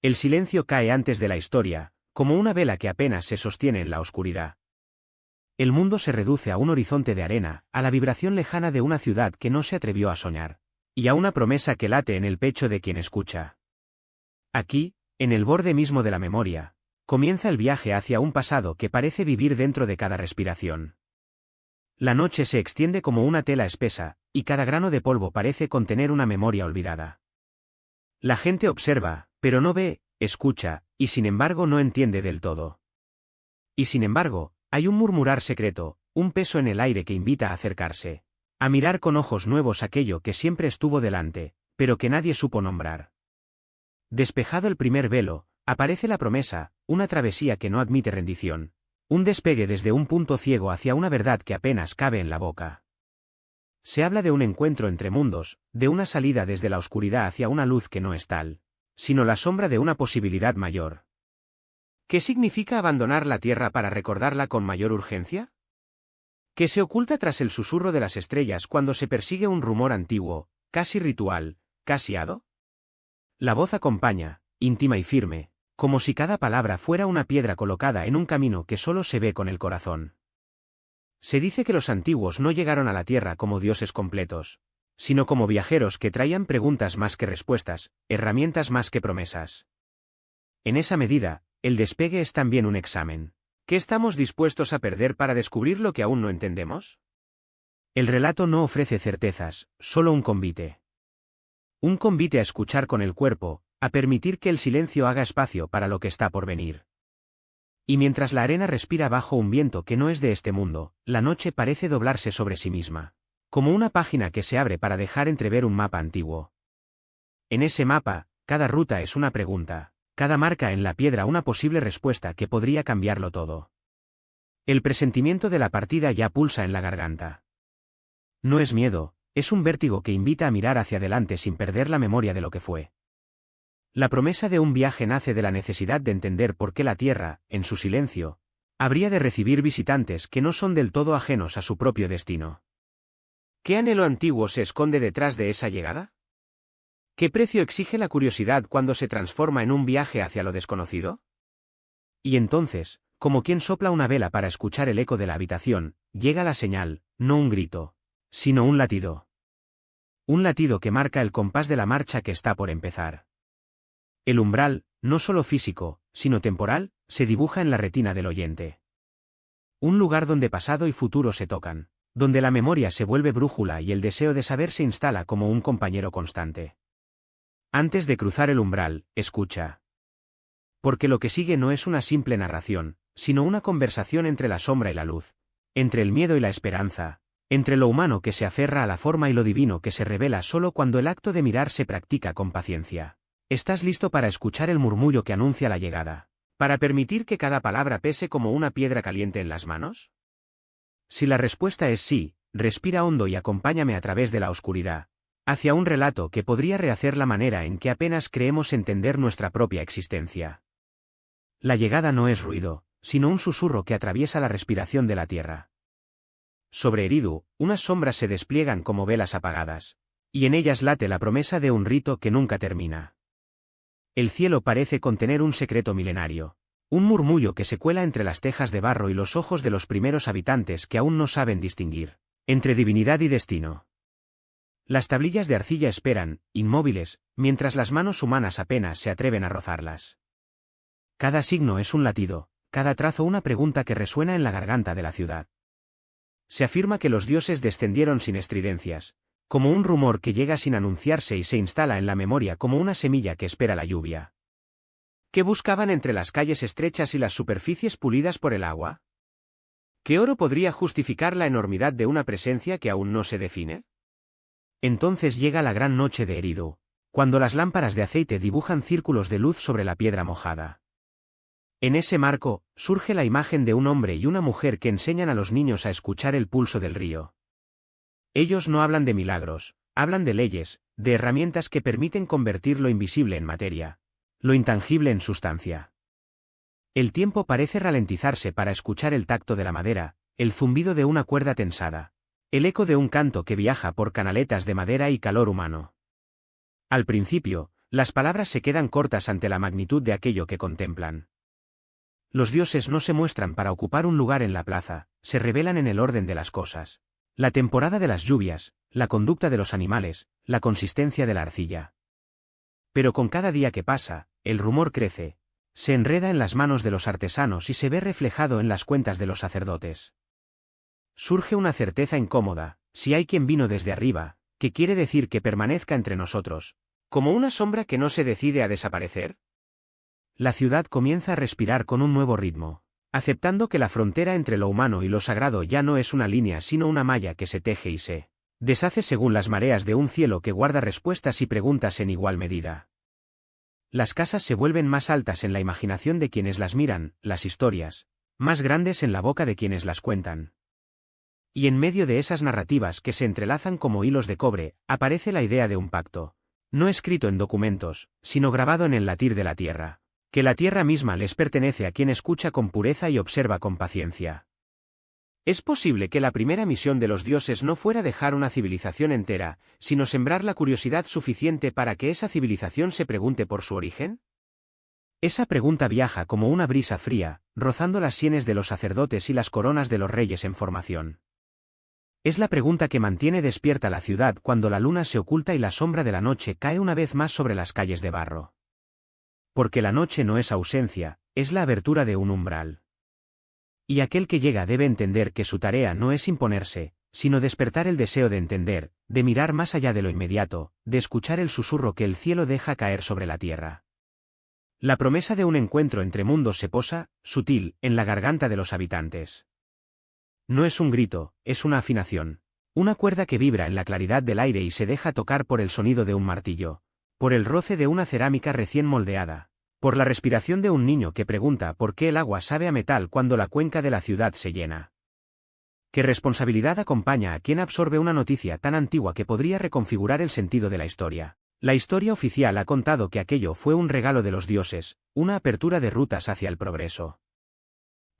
El silencio cae antes de la historia, como una vela que apenas se sostiene en la oscuridad. El mundo se reduce a un horizonte de arena, a la vibración lejana de una ciudad que no se atrevió a soñar, y a una promesa que late en el pecho de quien escucha. Aquí, en el borde mismo de la memoria, comienza el viaje hacia un pasado que parece vivir dentro de cada respiración. La noche se extiende como una tela espesa, y cada grano de polvo parece contener una memoria olvidada. La gente observa, pero no ve, escucha, y sin embargo no entiende del todo. Y sin embargo, hay un murmurar secreto, un peso en el aire que invita a acercarse, a mirar con ojos nuevos aquello que siempre estuvo delante, pero que nadie supo nombrar. Despejado el primer velo, aparece la promesa, una travesía que no admite rendición, un despegue desde un punto ciego hacia una verdad que apenas cabe en la boca. Se habla de un encuentro entre mundos, de una salida desde la oscuridad hacia una luz que no es tal, sino la sombra de una posibilidad mayor. ¿Qué significa abandonar la Tierra para recordarla con mayor urgencia? ¿Qué se oculta tras el susurro de las estrellas cuando se persigue un rumor antiguo, casi ritual, casi hado? La voz acompaña, íntima y firme, como si cada palabra fuera una piedra colocada en un camino que solo se ve con el corazón. Se dice que los antiguos no llegaron a la Tierra como dioses completos, sino como viajeros que traían preguntas más que respuestas, herramientas más que promesas. En esa medida, el despegue es también un examen. ¿Qué estamos dispuestos a perder para descubrir lo que aún no entendemos? El relato no ofrece certezas, solo un convite. Un convite a escuchar con el cuerpo, a permitir que el silencio haga espacio para lo que está por venir. Y mientras la arena respira bajo un viento que no es de este mundo, la noche parece doblarse sobre sí misma, como una página que se abre para dejar entrever un mapa antiguo. En ese mapa, cada ruta es una pregunta, cada marca en la piedra una posible respuesta que podría cambiarlo todo. El presentimiento de la partida ya pulsa en la garganta. No es miedo, es un vértigo que invita a mirar hacia adelante sin perder la memoria de lo que fue. La promesa de un viaje nace de la necesidad de entender por qué la Tierra, en su silencio, habría de recibir visitantes que no son del todo ajenos a su propio destino. ¿Qué anhelo antiguo se esconde detrás de esa llegada? ¿Qué precio exige la curiosidad cuando se transforma en un viaje hacia lo desconocido? Y entonces, como quien sopla una vela para escuchar el eco de la habitación, llega la señal, no un grito, sino un latido. Un latido que marca el compás de la marcha que está por empezar. El umbral, no solo físico, sino temporal, se dibuja en la retina del oyente. Un lugar donde pasado y futuro se tocan, donde la memoria se vuelve brújula y el deseo de saber se instala como un compañero constante. Antes de cruzar el umbral, escucha. Porque lo que sigue no es una simple narración, sino una conversación entre la sombra y la luz, entre el miedo y la esperanza, entre lo humano que se aferra a la forma y lo divino que se revela solo cuando el acto de mirar se practica con paciencia. ¿Estás listo para escuchar el murmullo que anuncia la llegada? ¿Para permitir que cada palabra pese como una piedra caliente en las manos? Si la respuesta es sí, respira hondo y acompáñame a través de la oscuridad, hacia un relato que podría rehacer la manera en que apenas creemos entender nuestra propia existencia. La llegada no es ruido, sino un susurro que atraviesa la respiración de la tierra. Sobre Eridu, unas sombras se despliegan como velas apagadas, y en ellas late la promesa de un rito que nunca termina. El cielo parece contener un secreto milenario, un murmullo que se cuela entre las tejas de barro y los ojos de los primeros habitantes que aún no saben distinguir entre divinidad y destino. Las tablillas de arcilla esperan, inmóviles, mientras las manos humanas apenas se atreven a rozarlas. Cada signo es un latido, cada trazo una pregunta que resuena en la garganta de la ciudad. Se afirma que los dioses descendieron sin estridencias, como un rumor que llega sin anunciarse y se instala en la memoria como una semilla que espera la lluvia. ¿Qué buscaban entre las calles estrechas y las superficies pulidas por el agua? ¿Qué oro podría justificar la enormidad de una presencia que aún no se define? Entonces llega la gran noche de Eridu, cuando las lámparas de aceite dibujan círculos de luz sobre la piedra mojada. En ese marco, surge la imagen de un hombre y una mujer que enseñan a los niños a escuchar el pulso del río. Ellos no hablan de milagros, hablan de leyes, de herramientas que permiten convertir lo invisible en materia, lo intangible en sustancia. El tiempo parece ralentizarse para escuchar el tacto de la madera, el zumbido de una cuerda tensada, el eco de un canto que viaja por canaletas de madera y calor humano. Al principio, Las palabras se quedan cortas ante la magnitud de aquello que contemplan. Los dioses no se muestran para ocupar un lugar en la plaza, se revelan en el orden de las cosas. La temporada de las lluvias, la conducta de los animales, la consistencia de la arcilla. Pero con cada día que pasa, el rumor crece, se enreda en las manos de los artesanos y se ve reflejado en las cuentas de los sacerdotes. Surge una certeza incómoda, si hay quien vino desde arriba, ¿qué quiere decir que permanezca entre nosotros? ¿Como una sombra que no se decide a desaparecer? La ciudad comienza a respirar con un nuevo ritmo, aceptando que la frontera entre lo humano y lo sagrado ya no es una línea sino una malla que se teje y se deshace según las mareas de un cielo que guarda respuestas y preguntas en igual medida. Las casas se vuelven más altas en la imaginación de quienes las miran, las historias, más grandes en la boca de quienes las cuentan. Y en medio de esas narrativas que se entrelazan como hilos de cobre, aparece la idea de un pacto, no escrito en documentos, sino grabado en el latir de la tierra, que la tierra misma les pertenece a quien escucha con pureza y observa con paciencia. ¿Es posible que la primera misión de los dioses no fuera dejar una civilización entera, sino sembrar la curiosidad suficiente para que esa civilización se pregunte por su origen? Esa pregunta viaja como una brisa fría, rozando las sienes de los sacerdotes y las coronas de los reyes en formación. Es la pregunta que mantiene despierta la ciudad cuando la luna se oculta y la sombra de la noche cae una vez más sobre las calles de barro. Porque la noche no es ausencia, es la abertura de un umbral. Y aquel que llega debe entender que su tarea no es imponerse, sino despertar el deseo de entender, de mirar más allá de lo inmediato, de escuchar el susurro que el cielo deja caer sobre la tierra. La promesa de un encuentro entre mundos se posa, sutil, en la garganta de los habitantes. No es un grito, es una afinación. Una cuerda que vibra en la claridad del aire y se deja tocar por el sonido de un martillo, por el roce de una cerámica recién moldeada, por la respiración de un niño que pregunta por qué el agua sabe a metal cuando la cuenca de la ciudad se llena. ¿Qué responsabilidad acompaña a quien absorbe una noticia tan antigua que podría reconfigurar el sentido de la historia? La historia oficial ha contado que aquello fue un regalo de los dioses, una apertura de rutas hacia el progreso.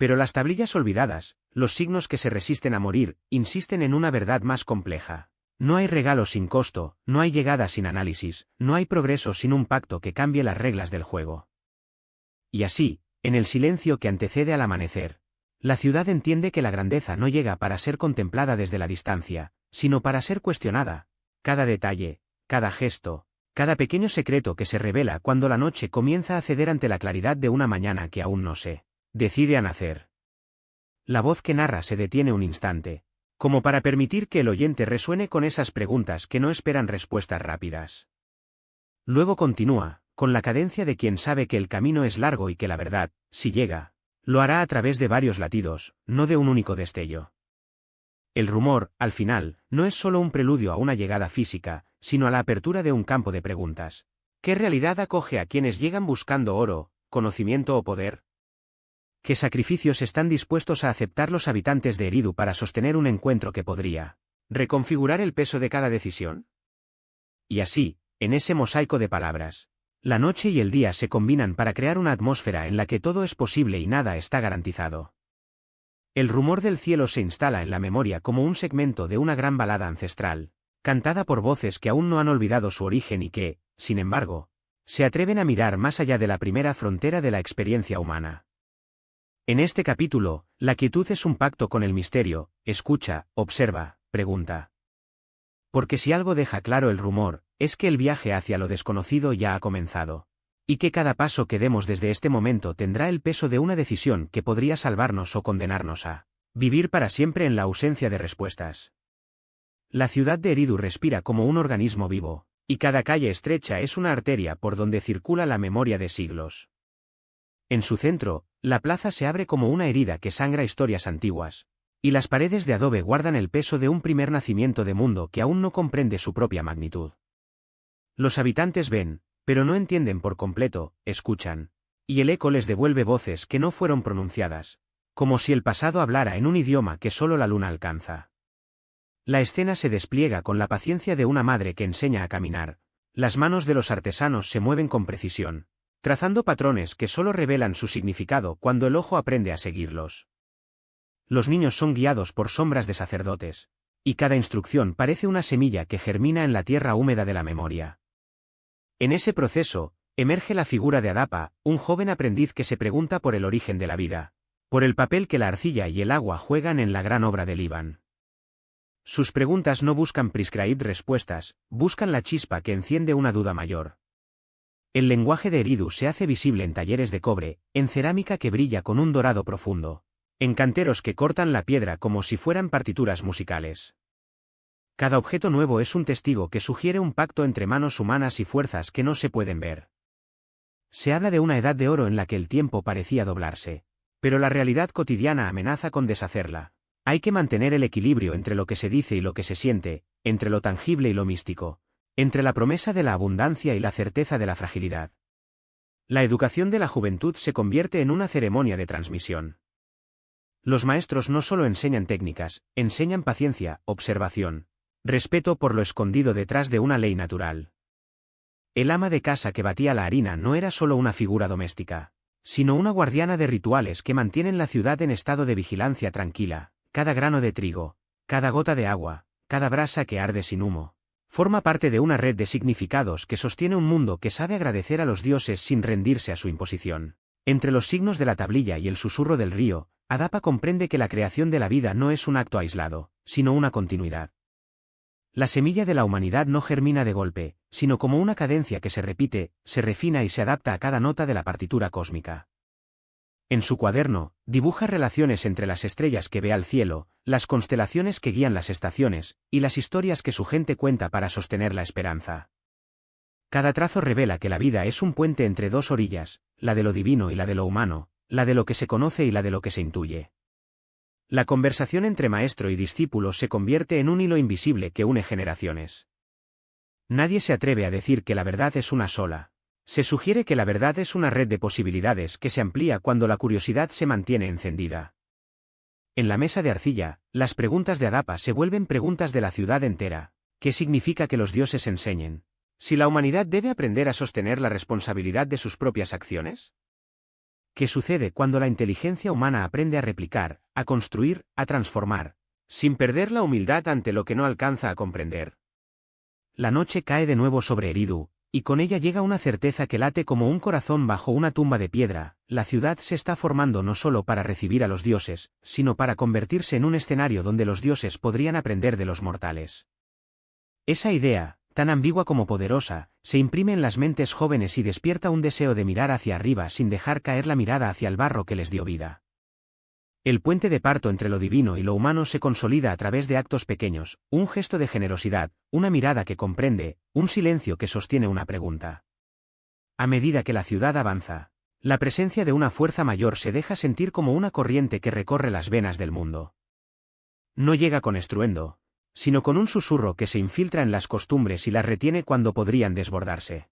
Pero las tablillas olvidadas, los signos que se resisten a morir, insisten en una verdad más compleja. No hay regalo sin costo, no hay llegada sin análisis, no hay progreso sin un pacto que cambie las reglas del juego. Y así, en el silencio que antecede al amanecer, la ciudad entiende que la grandeza no llega para ser contemplada desde la distancia, sino para ser cuestionada. Cada detalle, cada gesto, cada pequeño secreto que se revela cuando la noche comienza a ceder ante la claridad de una mañana que aún no se decide a nacer. La voz que narra se detiene un instante, como para permitir que el oyente resuene con esas preguntas que no esperan respuestas rápidas. Luego continúa, con la cadencia de quien sabe que el camino es largo y que la verdad, si llega, lo hará a través de varios latidos, no de un único destello. El rumor, al final, no es solo un preludio a una llegada física, sino a la apertura de un campo de preguntas. ¿Qué realidad acoge a quienes llegan buscando oro, conocimiento o poder? ¿Qué sacrificios están dispuestos a aceptar los habitantes de Eridu para sostener un encuentro que podría reconfigurar el peso de cada decisión? Y así, en ese mosaico de palabras, la noche y el día se combinan para crear una atmósfera en la que todo es posible y nada está garantizado. El rumor del cielo se instala en la memoria como un segmento de una gran balada ancestral, cantada por voces que aún no han olvidado su origen y que, sin embargo, se atreven a mirar más allá de la primera frontera de la experiencia humana. En este capítulo, la quietud es un pacto con el misterio, escucha, observa, pregunta. Porque si algo deja claro el rumor, es que el viaje hacia lo desconocido ya ha comenzado. Y que cada paso que demos desde este momento tendrá el peso de una decisión que podría salvarnos o condenarnos a vivir para siempre en la ausencia de respuestas. La ciudad de Eridu respira como un organismo vivo, y cada calle estrecha es una arteria por donde circula la memoria de siglos. En su centro, la plaza se abre como una herida que sangra historias antiguas, y las paredes de adobe guardan el peso de un primer nacimiento de mundo que aún no comprende su propia magnitud. Los habitantes ven, pero no entienden por completo, escuchan, y el eco les devuelve voces que no fueron pronunciadas, como si el pasado hablara en un idioma que solo la luna alcanza. La escena se despliega con la paciencia de una madre que enseña a caminar, las manos de los artesanos se mueven con precisión, trazando patrones que solo revelan su significado cuando el ojo aprende a seguirlos. Los niños son guiados por sombras de sacerdotes, y cada instrucción parece una semilla que germina en la tierra húmeda de la memoria. En ese proceso, emerge la figura de Adapa, un joven aprendiz que se pregunta por el origen de la vida, por el papel que la arcilla y el agua juegan en la gran obra del Iván. Sus preguntas no buscan prescribir respuestas, buscan la chispa que enciende una duda mayor. El lenguaje de Eridu se hace visible en talleres de cobre, en cerámica que brilla con un dorado profundo, en canteros que cortan la piedra como si fueran partituras musicales. Cada objeto nuevo es un testigo que sugiere un pacto entre manos humanas y fuerzas que no se pueden ver. Se habla de una edad de oro en la que el tiempo parecía doblarse, pero la realidad cotidiana amenaza con deshacerla. Hay que mantener el equilibrio entre lo que se dice y lo que se siente, entre lo tangible y lo místico, entre la promesa de la abundancia y la certeza de la fragilidad. La educación de la juventud se convierte en una ceremonia de transmisión. Los maestros no solo enseñan técnicas, enseñan paciencia, observación, respeto por lo escondido detrás de una ley natural. El ama de casa que batía la harina no era solo una figura doméstica, sino una guardiana de rituales que mantienen la ciudad en estado de vigilancia tranquila. Cada grano de trigo, cada gota de agua, cada brasa que arde sin humo, forma parte de una red de significados que sostiene un mundo que sabe agradecer a los dioses sin rendirse a su imposición. Entre los signos de la tablilla y el susurro del río, Adapa comprende que la creación de la vida no es un acto aislado, sino una continuidad. La semilla de la humanidad no germina de golpe, sino como una cadencia que se repite, se refina y se adapta a cada nota de la partitura cósmica. En su cuaderno, dibuja relaciones entre las estrellas que ve al cielo, las constelaciones que guían las estaciones, y las historias que su gente cuenta para sostener la esperanza. Cada trazo revela que la vida es un puente entre dos orillas, la de lo divino y la de lo humano, la de lo que se conoce y la de lo que se intuye. La conversación entre maestro y discípulo se convierte en un hilo invisible que une generaciones. Nadie se atreve a decir que la verdad es una sola. Se sugiere que la verdad es una red de posibilidades que se amplía cuando la curiosidad se mantiene encendida. En la mesa de arcilla, las preguntas de Adapa se vuelven preguntas de la ciudad entera. ¿Qué significa que los dioses enseñen? ¿Si la humanidad debe aprender a sostener la responsabilidad de sus propias acciones? ¿Qué sucede cuando la inteligencia humana aprende a replicar, a construir, a transformar, sin perder la humildad ante lo que no alcanza a comprender? La noche cae de nuevo sobre Eridu, y con ella llega una certeza que late como un corazón bajo una tumba de piedra. La ciudad se está formando no solo para recibir a los dioses, sino para convertirse en un escenario donde los dioses podrían aprender de los mortales. Esa idea, tan ambigua como poderosa, se imprime en las mentes jóvenes y despierta un deseo de mirar hacia arriba sin dejar caer la mirada hacia el barro que les dio vida. El puente de parto entre lo divino y lo humano se consolida a través de actos pequeños, un gesto de generosidad, una mirada que comprende, un silencio que sostiene una pregunta. A medida que la ciudad avanza, la presencia de una fuerza mayor se deja sentir como una corriente que recorre las venas del mundo. No llega con estruendo, sino con un susurro que se infiltra en las costumbres y las retiene cuando podrían desbordarse.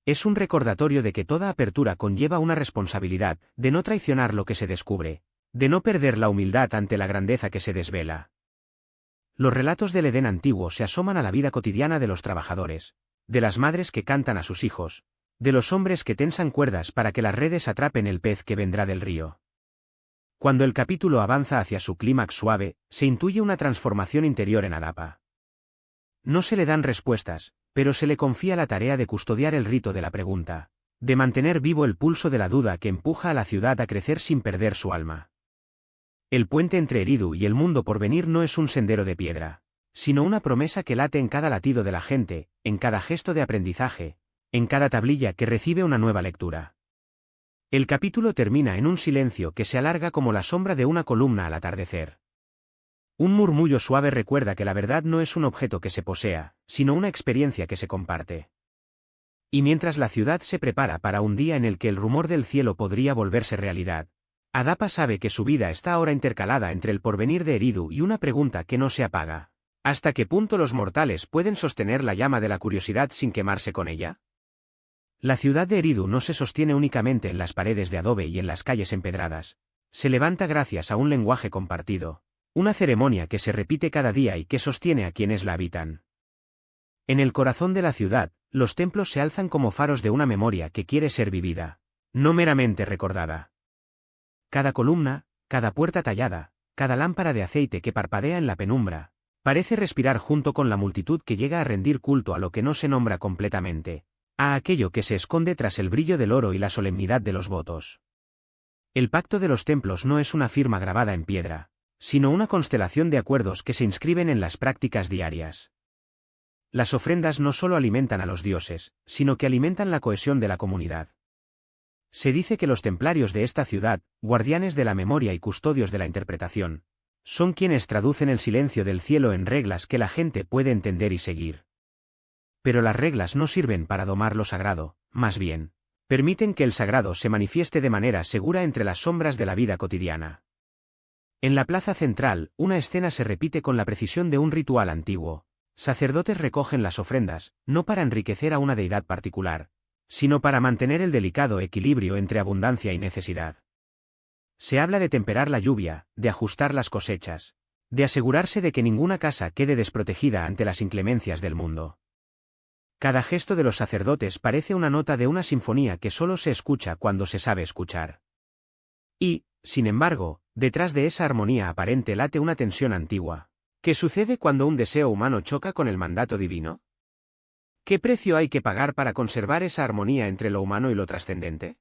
Es un recordatorio de que toda apertura conlleva una responsabilidad, de no traicionar lo que se descubre, de no perder la humildad ante la grandeza que se desvela. Los relatos del Edén antiguo se asoman a la vida cotidiana de los trabajadores, de las madres que cantan a sus hijos, de los hombres que tensan cuerdas para que las redes atrapen el pez que vendrá del río. Cuando el capítulo avanza hacia su clímax suave, se intuye una transformación interior en Adapa. No se le dan respuestas, pero se le confía la tarea de custodiar el rito de la pregunta, de mantener vivo el pulso de la duda que empuja a la ciudad a crecer sin perder su alma. El puente entre Eridu y el mundo por venir no es un sendero de piedra, sino una promesa que late en cada latido de la gente, en cada gesto de aprendizaje, en cada tablilla que recibe una nueva lectura. El capítulo termina en un silencio que se alarga como la sombra de una columna al atardecer. Un murmullo suave recuerda que la verdad no es un objeto que se posea, sino una experiencia que se comparte. Y mientras la ciudad se prepara para un día en el que el rumor del cielo podría volverse realidad, Adapa sabe que su vida está ahora intercalada entre el porvenir de Eridu y una pregunta que no se apaga. ¿Hasta qué punto los mortales pueden sostener la llama de la curiosidad sin quemarse con ella? La ciudad de Eridu no se sostiene únicamente en las paredes de adobe y en las calles empedradas. Se levanta gracias a un lenguaje compartido, una ceremonia que se repite cada día y que sostiene a quienes la habitan. En el corazón de la ciudad, los templos se alzan como faros de una memoria que quiere ser vivida, no meramente recordada. Cada columna, cada puerta tallada, cada lámpara de aceite que parpadea en la penumbra, parece respirar junto con la multitud que llega a rendir culto a lo que no se nombra completamente, a aquello que se esconde tras el brillo del oro y la solemnidad de los votos. El pacto de los templos no es una firma grabada en piedra, sino una constelación de acuerdos que se inscriben en las prácticas diarias. Las ofrendas no solo alimentan a los dioses, sino que alimentan la cohesión de la comunidad. Se dice que los templarios de esta ciudad, guardianes de la memoria y custodios de la interpretación, son quienes traducen el silencio del cielo en reglas que la gente puede entender y seguir. Pero las reglas no sirven para domar lo sagrado, más bien, permiten que el sagrado se manifieste de manera segura entre las sombras de la vida cotidiana. En la plaza central, una escena se repite con la precisión de un ritual antiguo. Sacerdotes recogen las ofrendas, no para enriquecer a una deidad particular, sino para mantener el delicado equilibrio entre abundancia y necesidad. Se habla de temperar la lluvia, de ajustar las cosechas, de asegurarse de que ninguna casa quede desprotegida ante las inclemencias del mundo. Cada gesto de los sacerdotes parece una nota de una sinfonía que solo se escucha cuando se sabe escuchar. Y, sin embargo, detrás de esa armonía aparente late una tensión antigua. ¿Qué sucede cuando un deseo humano choca con el mandato divino? ¿Qué precio hay que pagar para conservar esa armonía entre lo humano y lo trascendente?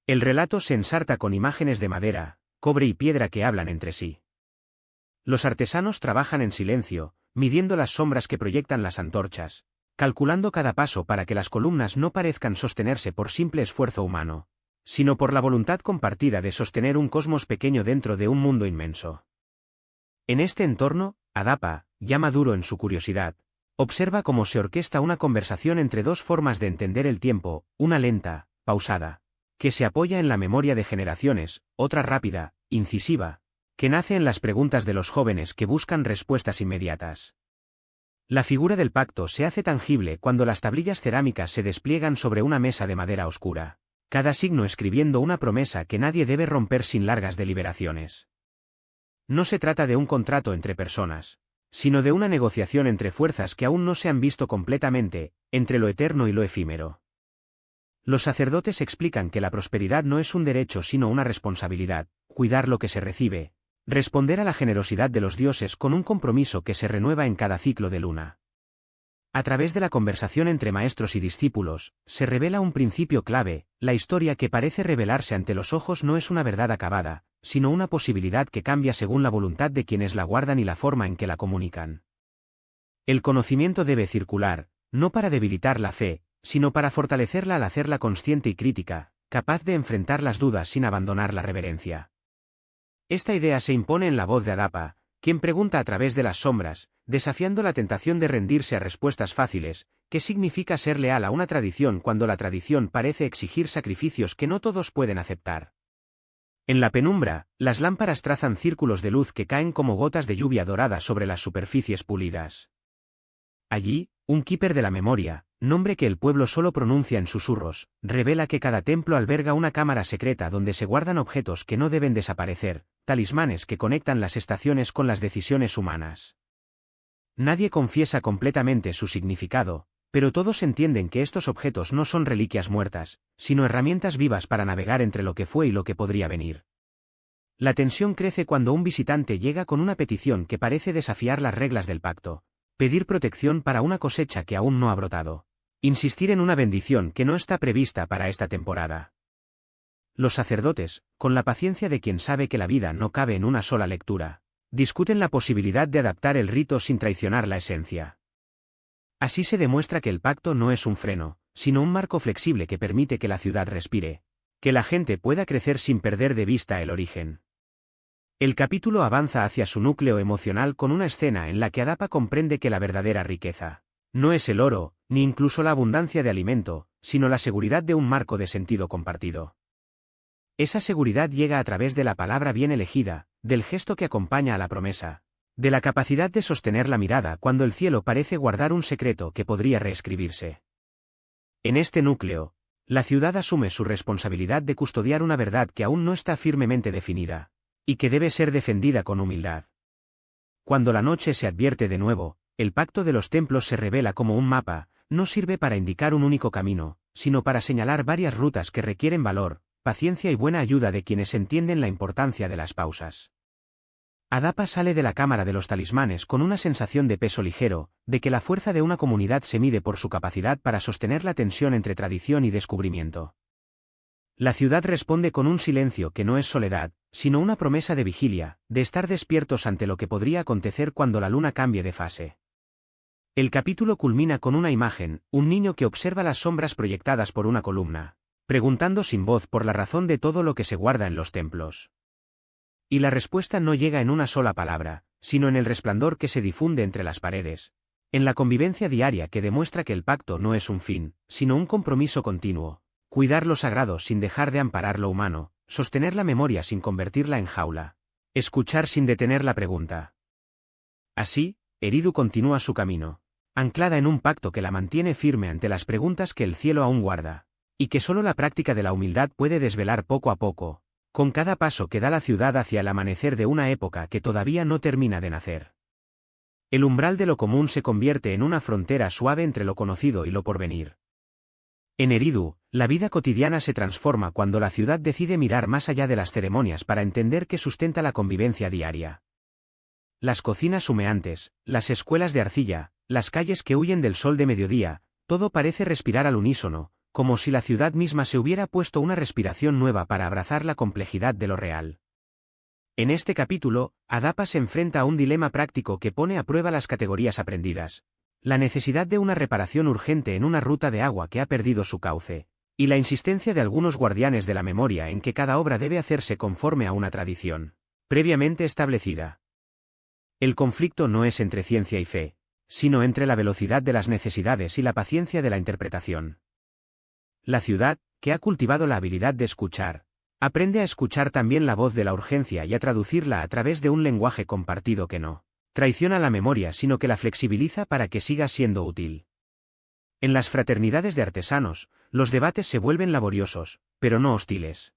El relato se ensarta con imágenes de madera, cobre y piedra que hablan entre sí. Los artesanos trabajan en silencio, midiendo las sombras que proyectan las antorchas, calculando cada paso para que las columnas no parezcan sostenerse por simple esfuerzo humano, sino por la voluntad compartida de sostener un cosmos pequeño dentro de un mundo inmenso. En este entorno, Adapa, ya maduro en su curiosidad, observa cómo se orquesta una conversación entre dos formas de entender el tiempo, una lenta, pausada, que se apoya en la memoria de generaciones, otra rápida, incisiva, que nace en las preguntas de los jóvenes que buscan respuestas inmediatas. La figura del pacto se hace tangible cuando las tablillas cerámicas se despliegan sobre una mesa de madera oscura, cada signo escribiendo una promesa que nadie debe romper sin largas deliberaciones. No se trata de un contrato entre personas, sino de una negociación entre fuerzas que aún no se han visto completamente, entre lo eterno y lo efímero. Los sacerdotes explican que la prosperidad no es un derecho sino una responsabilidad, cuidar lo que se recibe, responder a la generosidad de los dioses con un compromiso que se renueva en cada ciclo de luna. A través de la conversación entre maestros y discípulos, se revela un principio clave: la historia que parece revelarse ante los ojos no es una verdad acabada, sino una posibilidad que cambia según la voluntad de quienes la guardan y la forma en que la comunican. El conocimiento debe circular, no para debilitar la fe, sino para fortalecerla al hacerla consciente y crítica, capaz de enfrentar las dudas sin abandonar la reverencia. Esta idea se impone en la voz de Adapa, quien pregunta a través de las sombras, desafiando la tentación de rendirse a respuestas fáciles. ¿Qué significa ser leal a una tradición cuando la tradición parece exigir sacrificios que no todos pueden aceptar? En la penumbra, las lámparas trazan círculos de luz que caen como gotas de lluvia dorada sobre las superficies pulidas. Allí, un keeper de la memoria, nombre que el pueblo solo pronuncia en susurros, revela que cada templo alberga una cámara secreta donde se guardan objetos que no deben desaparecer, talismanes que conectan las estaciones con las decisiones humanas. Nadie confiesa completamente su significado, pero todos entienden que estos objetos no son reliquias muertas, sino herramientas vivas para navegar entre lo que fue y lo que podría venir. La tensión crece cuando un visitante llega con una petición que parece desafiar las reglas del pacto: pedir protección para una cosecha que aún no ha brotado, insistir en una bendición que no está prevista para esta temporada. Los sacerdotes, con la paciencia de quien sabe que la vida no cabe en una sola lectura, discuten la posibilidad de adaptar el rito sin traicionar la esencia. Así se demuestra que el pacto no es un freno, sino un marco flexible que permite que la ciudad respire, que la gente pueda crecer sin perder de vista el origen. El capítulo avanza hacia su núcleo emocional con una escena en la que Adapa comprende que la verdadera riqueza no es el oro, ni incluso la abundancia de alimento, sino la seguridad de un marco de sentido compartido. Esa seguridad llega a través de la palabra bien elegida, del gesto que acompaña a la promesa, de la capacidad de sostener la mirada cuando el cielo parece guardar un secreto que podría reescribirse. En este núcleo, la ciudad asume su responsabilidad de custodiar una verdad que aún no está firmemente definida, y que debe ser defendida con humildad. Cuando la noche se advierte de nuevo, el pacto de los templos se revela como un mapa. No sirve para indicar un único camino, sino para señalar varias rutas que requieren valor, paciencia y buena ayuda de quienes entienden la importancia de las pausas. Adapa sale de la cámara de los talismanes con una sensación de peso ligero, de que la fuerza de una comunidad se mide por su capacidad para sostener la tensión entre tradición y descubrimiento. La ciudad responde con un silencio que no es soledad, sino una promesa de vigilia, de estar despiertos ante lo que podría acontecer cuando la luna cambie de fase. El capítulo culmina con una imagen, un niño que observa las sombras proyectadas por una columna, preguntando sin voz por la razón de todo lo que se guarda en los templos. Y la respuesta no llega en una sola palabra, sino en el resplandor que se difunde entre las paredes, en la convivencia diaria que demuestra que el pacto no es un fin, sino un compromiso continuo, cuidar lo sagrado sin dejar de amparar lo humano, sostener la memoria sin convertirla en jaula, escuchar sin detener la pregunta. Así, Eridu continúa su camino, anclada en un pacto que la mantiene firme ante las preguntas que el cielo aún guarda, y que solo la práctica de la humildad puede desvelar poco a poco, con cada paso que da la ciudad hacia el amanecer de una época que todavía no termina de nacer. El umbral de lo común se convierte en una frontera suave entre lo conocido y lo porvenir. En Eridu, la vida cotidiana se transforma cuando la ciudad decide mirar más allá de las ceremonias para entender qué sustenta la convivencia diaria. Las cocinas humeantes, las escuelas de arcilla, las calles que huyen del sol de mediodía, todo parece respirar al unísono, como si la ciudad misma se hubiera puesto una respiración nueva para abrazar la complejidad de lo real. En este capítulo, Adapa se enfrenta a un dilema práctico que pone a prueba las categorías aprendidas, la necesidad de una reparación urgente en una ruta de agua que ha perdido su cauce, y la insistencia de algunos guardianes de la memoria en que cada obra debe hacerse conforme a una tradición previamente establecida. El conflicto no es entre ciencia y fe, sino entre la velocidad de las necesidades y la paciencia de la interpretación. La ciudad, que ha cultivado la habilidad de escuchar, aprende a escuchar también la voz de la urgencia y a traducirla a través de un lenguaje compartido que no traiciona la memoria sino que la flexibiliza para que siga siendo útil. En las fraternidades de artesanos, los debates se vuelven laboriosos, pero no hostiles.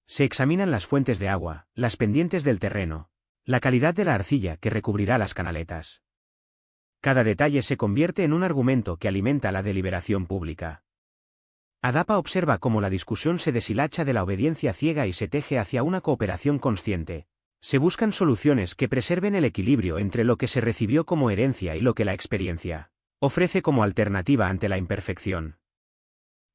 Se examinan las fuentes de agua, las pendientes del terreno, la calidad de la arcilla que recubrirá las canaletas. Cada detalle se convierte en un argumento que alimenta la deliberación pública. Adapa observa cómo la discusión se deshilacha de la obediencia ciega y se teje hacia una cooperación consciente. Se buscan soluciones que preserven el equilibrio entre lo que se recibió como herencia y lo que la experiencia ofrece como alternativa ante la imperfección.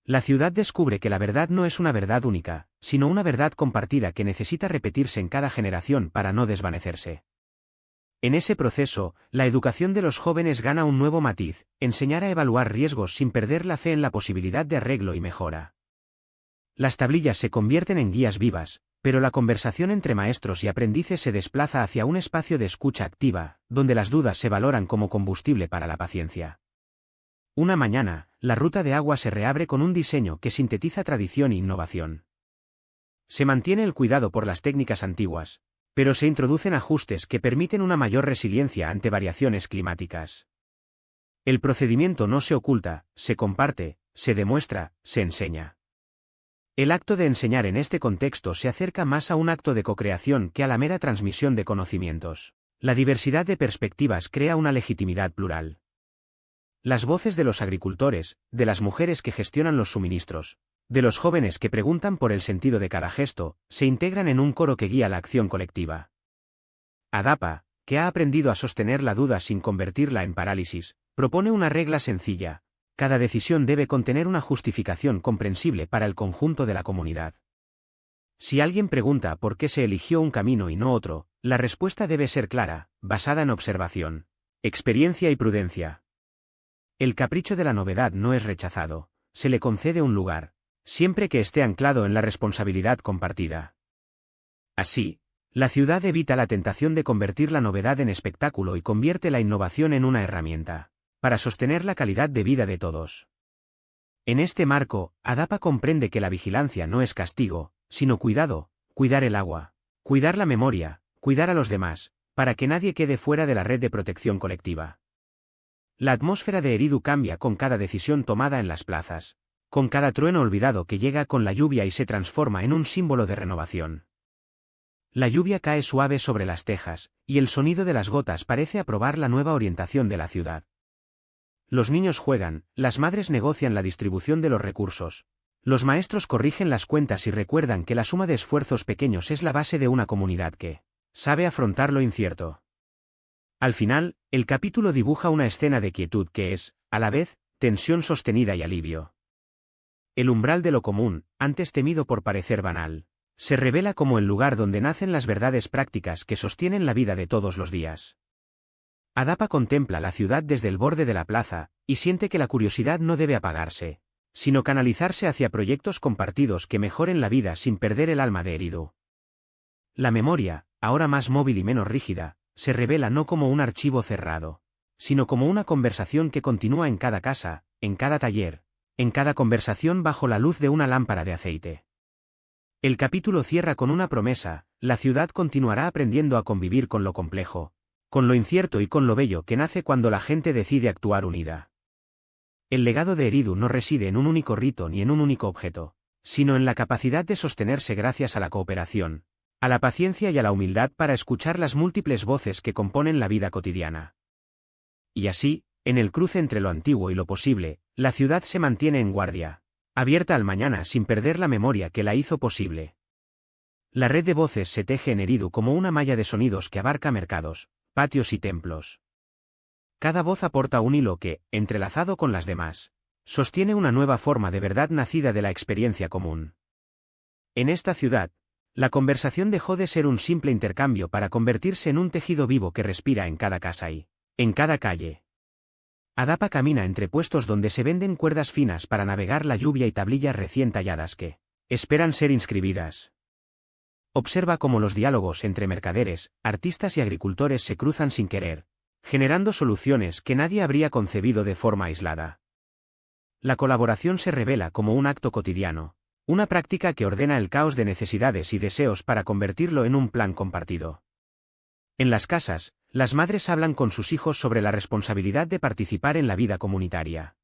La ciudad descubre que la verdad no es una verdad única, sino una verdad compartida que necesita repetirse en cada generación para no desvanecerse. En ese proceso, la educación de los jóvenes gana un nuevo matiz, enseñar a evaluar riesgos sin perder la fe en la posibilidad de arreglo y mejora. Las tablillas se convierten en guías vivas, pero la conversación entre maestros y aprendices se desplaza hacia un espacio de escucha activa, donde las dudas se valoran como combustible para la paciencia. Una mañana, la ruta de agua se reabre con un diseño que sintetiza tradición e innovación. Se mantiene el cuidado por las técnicas antiguas, pero se introducen ajustes que permiten una mayor resiliencia ante variaciones climáticas. El procedimiento no se oculta, se comparte, se demuestra, se enseña. El acto de enseñar en este contexto se acerca más a un acto de cocreación que a la mera transmisión de conocimientos. La diversidad de perspectivas crea una legitimidad plural. Las voces de los agricultores, de las mujeres que gestionan los suministros, de los jóvenes que preguntan por el sentido de cada gesto, se integran en un coro que guía la acción colectiva. Adapa, que ha aprendido a sostener la duda sin convertirla en parálisis, propone una regla sencilla: cada decisión debe contener una justificación comprensible para el conjunto de la comunidad. Si alguien pregunta por qué se eligió un camino y no otro, la respuesta debe ser clara, basada en observación, experiencia y prudencia. El capricho de la novedad no es rechazado, se le concede un lugar, siempre que esté anclado en la responsabilidad compartida. Así, la ciudad evita la tentación de convertir la novedad en espectáculo y convierte la innovación en una herramienta para sostener la calidad de vida de todos. En este marco, Adapa comprende que la vigilancia no es castigo, sino cuidado, cuidar el agua, cuidar la memoria, cuidar a los demás, para que nadie quede fuera de la red de protección colectiva. La atmósfera de Eridu cambia con cada decisión tomada en las plazas, con cada trueno olvidado que llega con la lluvia y se transforma en un símbolo de renovación. La lluvia cae suave sobre las tejas, y el sonido de las gotas parece aprobar la nueva orientación de la ciudad. Los niños juegan, las madres negocian la distribución de los recursos, los maestros corrigen las cuentas y recuerdan que la suma de esfuerzos pequeños es la base de una comunidad que sabe afrontar lo incierto. Al final, el capítulo dibuja una escena de quietud que es, a la vez, tensión sostenida y alivio. El umbral de lo común, antes temido por parecer banal, se revela como el lugar donde nacen las verdades prácticas que sostienen la vida de todos los días. Adapa contempla la ciudad desde el borde de la plaza, y siente que la curiosidad no debe apagarse, sino canalizarse hacia proyectos compartidos que mejoren la vida sin perder el alma de Eridu. La memoria, ahora más móvil y menos rígida, se revela no como un archivo cerrado, sino como una conversación que continúa en cada casa, en cada taller, en cada conversación bajo la luz de una lámpara de aceite. El capítulo cierra con una promesa: la ciudad continuará aprendiendo a convivir con lo complejo, con lo incierto y con lo bello que nace cuando la gente decide actuar unida. El legado de Eridu no reside en un único rito ni en un único objeto, sino en la capacidad de sostenerse gracias a la cooperación, a la paciencia y a la humildad para escuchar las múltiples voces que componen la vida cotidiana. Y así, en el cruce entre lo antiguo y lo posible, la ciudad se mantiene en guardia, abierta al mañana sin perder la memoria que la hizo posible. La red de voces se teje en Eridu como una malla de sonidos que abarca mercados, patios y templos. Cada voz aporta un hilo que, entrelazado con las demás, sostiene una nueva forma de verdad nacida de la experiencia común. En esta ciudad, la conversación dejó de ser un simple intercambio para convertirse en un tejido vivo que respira en cada casa y, en cada calle. Adapa camina entre puestos donde se venden cuerdas finas para navegar la lluvia y tablillas recién talladas que esperan ser inscribidas. Observa cómo los diálogos entre mercaderes, artistas y agricultores se cruzan sin querer, generando soluciones que nadie habría concebido de forma aislada. La colaboración se revela como un acto cotidiano, una práctica que ordena el caos de necesidades y deseos para convertirlo en un plan compartido. En las casas, las madres hablan con sus hijos sobre la responsabilidad de participar en la vida comunitaria.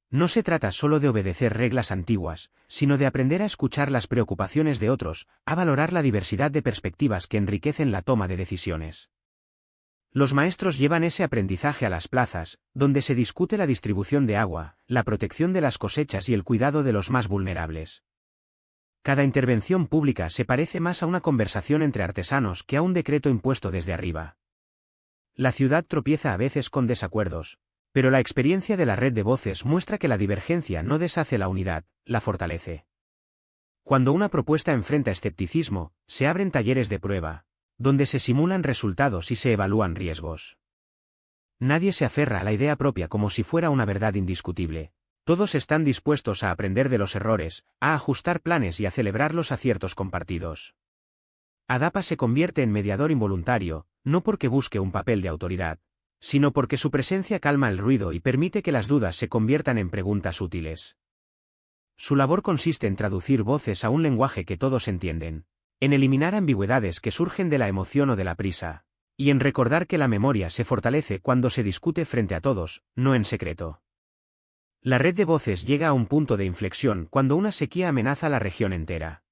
No se trata solo de obedecer reglas antiguas, sino de aprender a escuchar las preocupaciones de otros, a valorar la diversidad de perspectivas que enriquecen la toma de decisiones. Los maestros llevan ese aprendizaje a las plazas, donde se discute la distribución de agua, la protección de las cosechas y el cuidado de los más vulnerables. Cada intervención pública se parece más a una conversación entre artesanos que a un decreto impuesto desde arriba. La ciudad tropieza a veces con desacuerdos, pero la experiencia de la red de voces muestra que la divergencia no deshace la unidad, la fortalece. Cuando una propuesta enfrenta escepticismo, se abren talleres de prueba, donde se simulan resultados y se evalúan riesgos. Nadie se aferra a la idea propia como si fuera una verdad indiscutible. Todos están dispuestos a aprender de los errores, a ajustar planes y a celebrar los aciertos compartidos. Adapa se convierte en mediador involuntario, no porque busque un papel de autoridad, sino porque su presencia calma el ruido y permite que las dudas se conviertan en preguntas útiles. Su labor consiste en traducir voces a un lenguaje que todos entienden, en eliminar ambigüedades que surgen de la emoción o de la prisa, y en recordar que la memoria se fortalece cuando se discute frente a todos, no en secreto. La red de voces llega a un punto de inflexión cuando una sequía amenaza la región entera.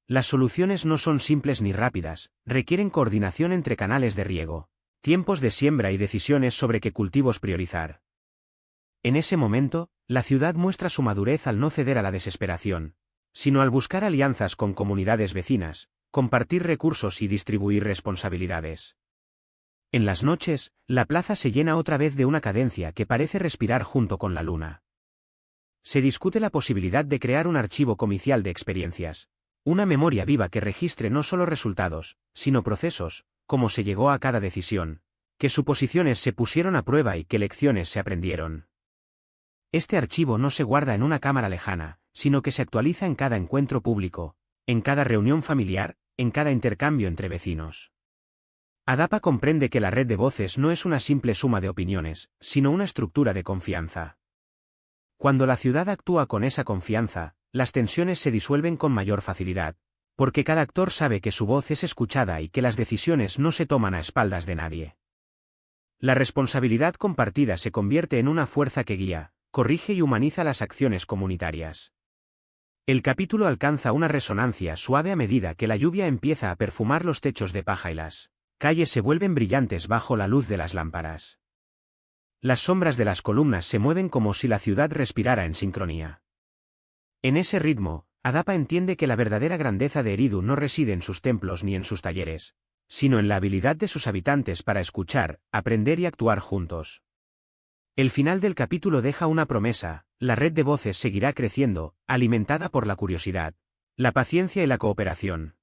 Las soluciones no son simples ni rápidas, requieren coordinación entre canales de riego, tiempos de siembra y decisiones sobre qué cultivos priorizar. En ese momento, la ciudad muestra su madurez al no ceder a la desesperación, sino al buscar alianzas con comunidades vecinas, compartir recursos y distribuir responsabilidades. En las noches, la plaza se llena otra vez de una cadencia que parece respirar junto con la luna. Se discute la posibilidad de crear un archivo comicial de experiencias, una memoria viva que registre no solo resultados, sino procesos, cómo se llegó a cada decisión, qué suposiciones se pusieron a prueba y qué lecciones se aprendieron. Este archivo no se guarda en una cámara lejana, sino que se actualiza en cada encuentro público, en cada reunión familiar, en cada intercambio entre vecinos. Adapa comprende que la red de voces no es una simple suma de opiniones, sino una estructura de confianza. Cuando la ciudad actúa con esa confianza, las tensiones se disuelven con mayor facilidad, porque cada actor sabe que su voz es escuchada y que las decisiones no se toman a espaldas de nadie. La responsabilidad compartida se convierte en una fuerza que guía, corrige y humaniza las acciones comunitarias. El capítulo alcanza una resonancia suave a medida que la lluvia empieza a perfumar los techos de paja y las calles se vuelven brillantes bajo la luz de las lámparas. Las sombras de las columnas se mueven como si la ciudad respirara en sincronía. En ese ritmo, Adapa entiende que la verdadera grandeza de Eridu no reside en sus templos ni en sus talleres, sino en la habilidad de sus habitantes para escuchar, aprender y actuar juntos. El final del capítulo deja una promesa: la red de voces seguirá creciendo, alimentada por la curiosidad, la paciencia y la cooperación.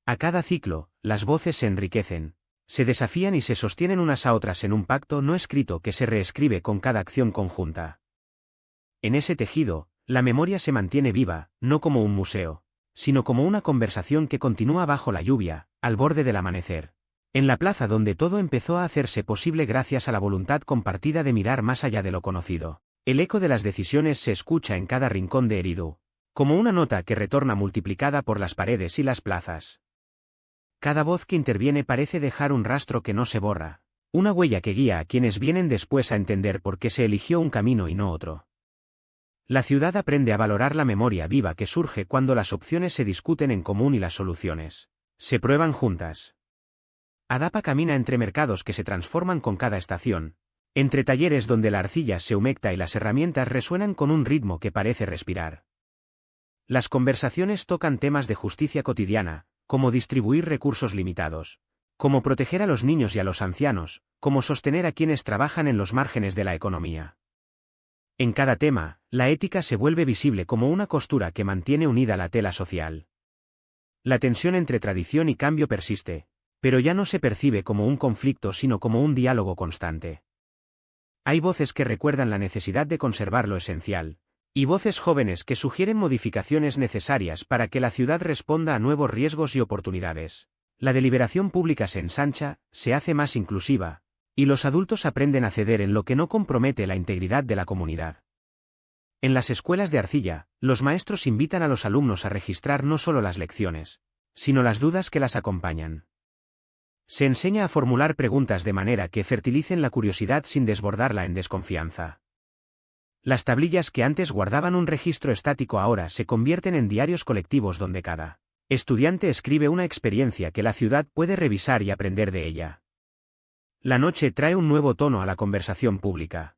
A cada ciclo, las voces se enriquecen, se desafían y se sostienen unas a otras en un pacto no escrito que se reescribe con cada acción conjunta. En ese tejido, la memoria se mantiene viva, no como un museo, sino como una conversación que continúa bajo la lluvia, al borde del amanecer. En la plaza donde todo empezó a hacerse posible gracias a la voluntad compartida de mirar más allá de lo conocido. El eco de las decisiones se escucha en cada rincón de Eridu, como una nota que retorna multiplicada por las paredes y las plazas. Cada voz que interviene parece dejar un rastro que no se borra, una huella que guía a quienes vienen después a entender por qué se eligió un camino y no otro. La ciudad aprende a valorar la memoria viva que surge cuando las opciones se discuten en común y las soluciones se prueban juntas. Adapa camina entre mercados que se transforman con cada estación, entre talleres donde la arcilla se humecta y las herramientas resuenan con un ritmo que parece respirar. Las conversaciones tocan temas de justicia cotidiana, como distribuir recursos limitados, cómo proteger a los niños y a los ancianos, cómo sostener a quienes trabajan en los márgenes de la economía. En cada tema, la ética se vuelve visible como una costura que mantiene unida la tela social. La tensión entre tradición y cambio persiste, pero ya no se percibe como un conflicto sino como un diálogo constante. Hay voces que recuerdan la necesidad de conservar lo esencial, y voces jóvenes que sugieren modificaciones necesarias para que la ciudad responda a nuevos riesgos y oportunidades. La deliberación pública se ensancha, se hace más inclusiva, y los adultos aprenden a ceder en lo que no compromete la integridad de la comunidad. En las escuelas de arcilla, los maestros invitan a los alumnos a registrar no solo las lecciones, sino las dudas que las acompañan. Se enseña a formular preguntas de manera que fertilicen la curiosidad sin desbordarla en desconfianza. Las tablillas que antes guardaban un registro estático ahora se convierten en diarios colectivos donde cada estudiante escribe una experiencia que la ciudad puede revisar y aprender de ella. La noche trae un nuevo tono a la conversación pública.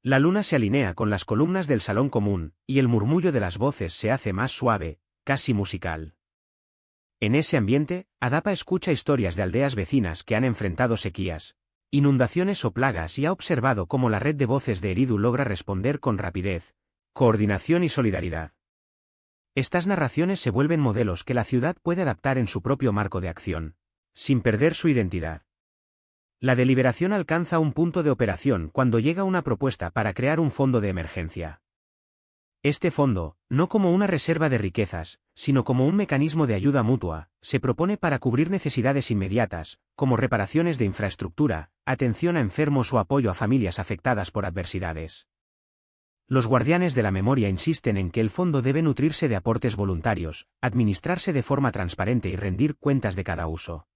La luna se alinea con las columnas del salón común, y el murmullo de las voces se hace más suave, casi musical. En ese ambiente, Adapa escucha historias de aldeas vecinas que han enfrentado sequías, inundaciones o plagas y ha observado cómo la red de voces de Eridu logra responder con rapidez, coordinación y solidaridad. Estas narraciones se vuelven modelos que la ciudad puede adaptar en su propio marco de acción, sin perder su identidad. La deliberación alcanza un punto de operación cuando llega una propuesta para crear un fondo de emergencia. Este fondo, no como una reserva de riquezas, sino como un mecanismo de ayuda mutua, se propone para cubrir necesidades inmediatas, como reparaciones de infraestructura, atención a enfermos o apoyo a familias afectadas por adversidades. Los guardianes de la memoria insisten en que el fondo debe nutrirse de aportes voluntarios, administrarse de forma transparente y rendir cuentas de cada uso.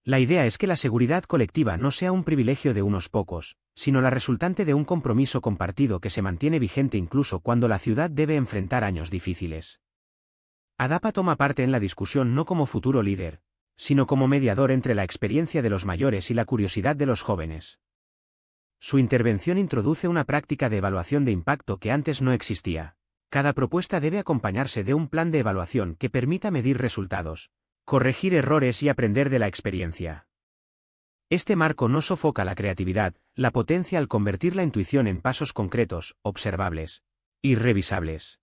La idea es que la seguridad colectiva no sea un privilegio de unos pocos, sino la resultante de un compromiso compartido que se mantiene vigente incluso cuando la ciudad debe enfrentar años difíciles. Adapa toma parte en la discusión no como futuro líder, sino como mediador entre la experiencia de los mayores y la curiosidad de los jóvenes. Su intervención introduce una práctica de evaluación de impacto que antes no existía. Cada propuesta debe acompañarse de un plan de evaluación que permita medir resultados, corregir errores y aprender de la experiencia. Este marco no sofoca la creatividad, la potencia al convertir la intuición en pasos concretos, observables y revisables.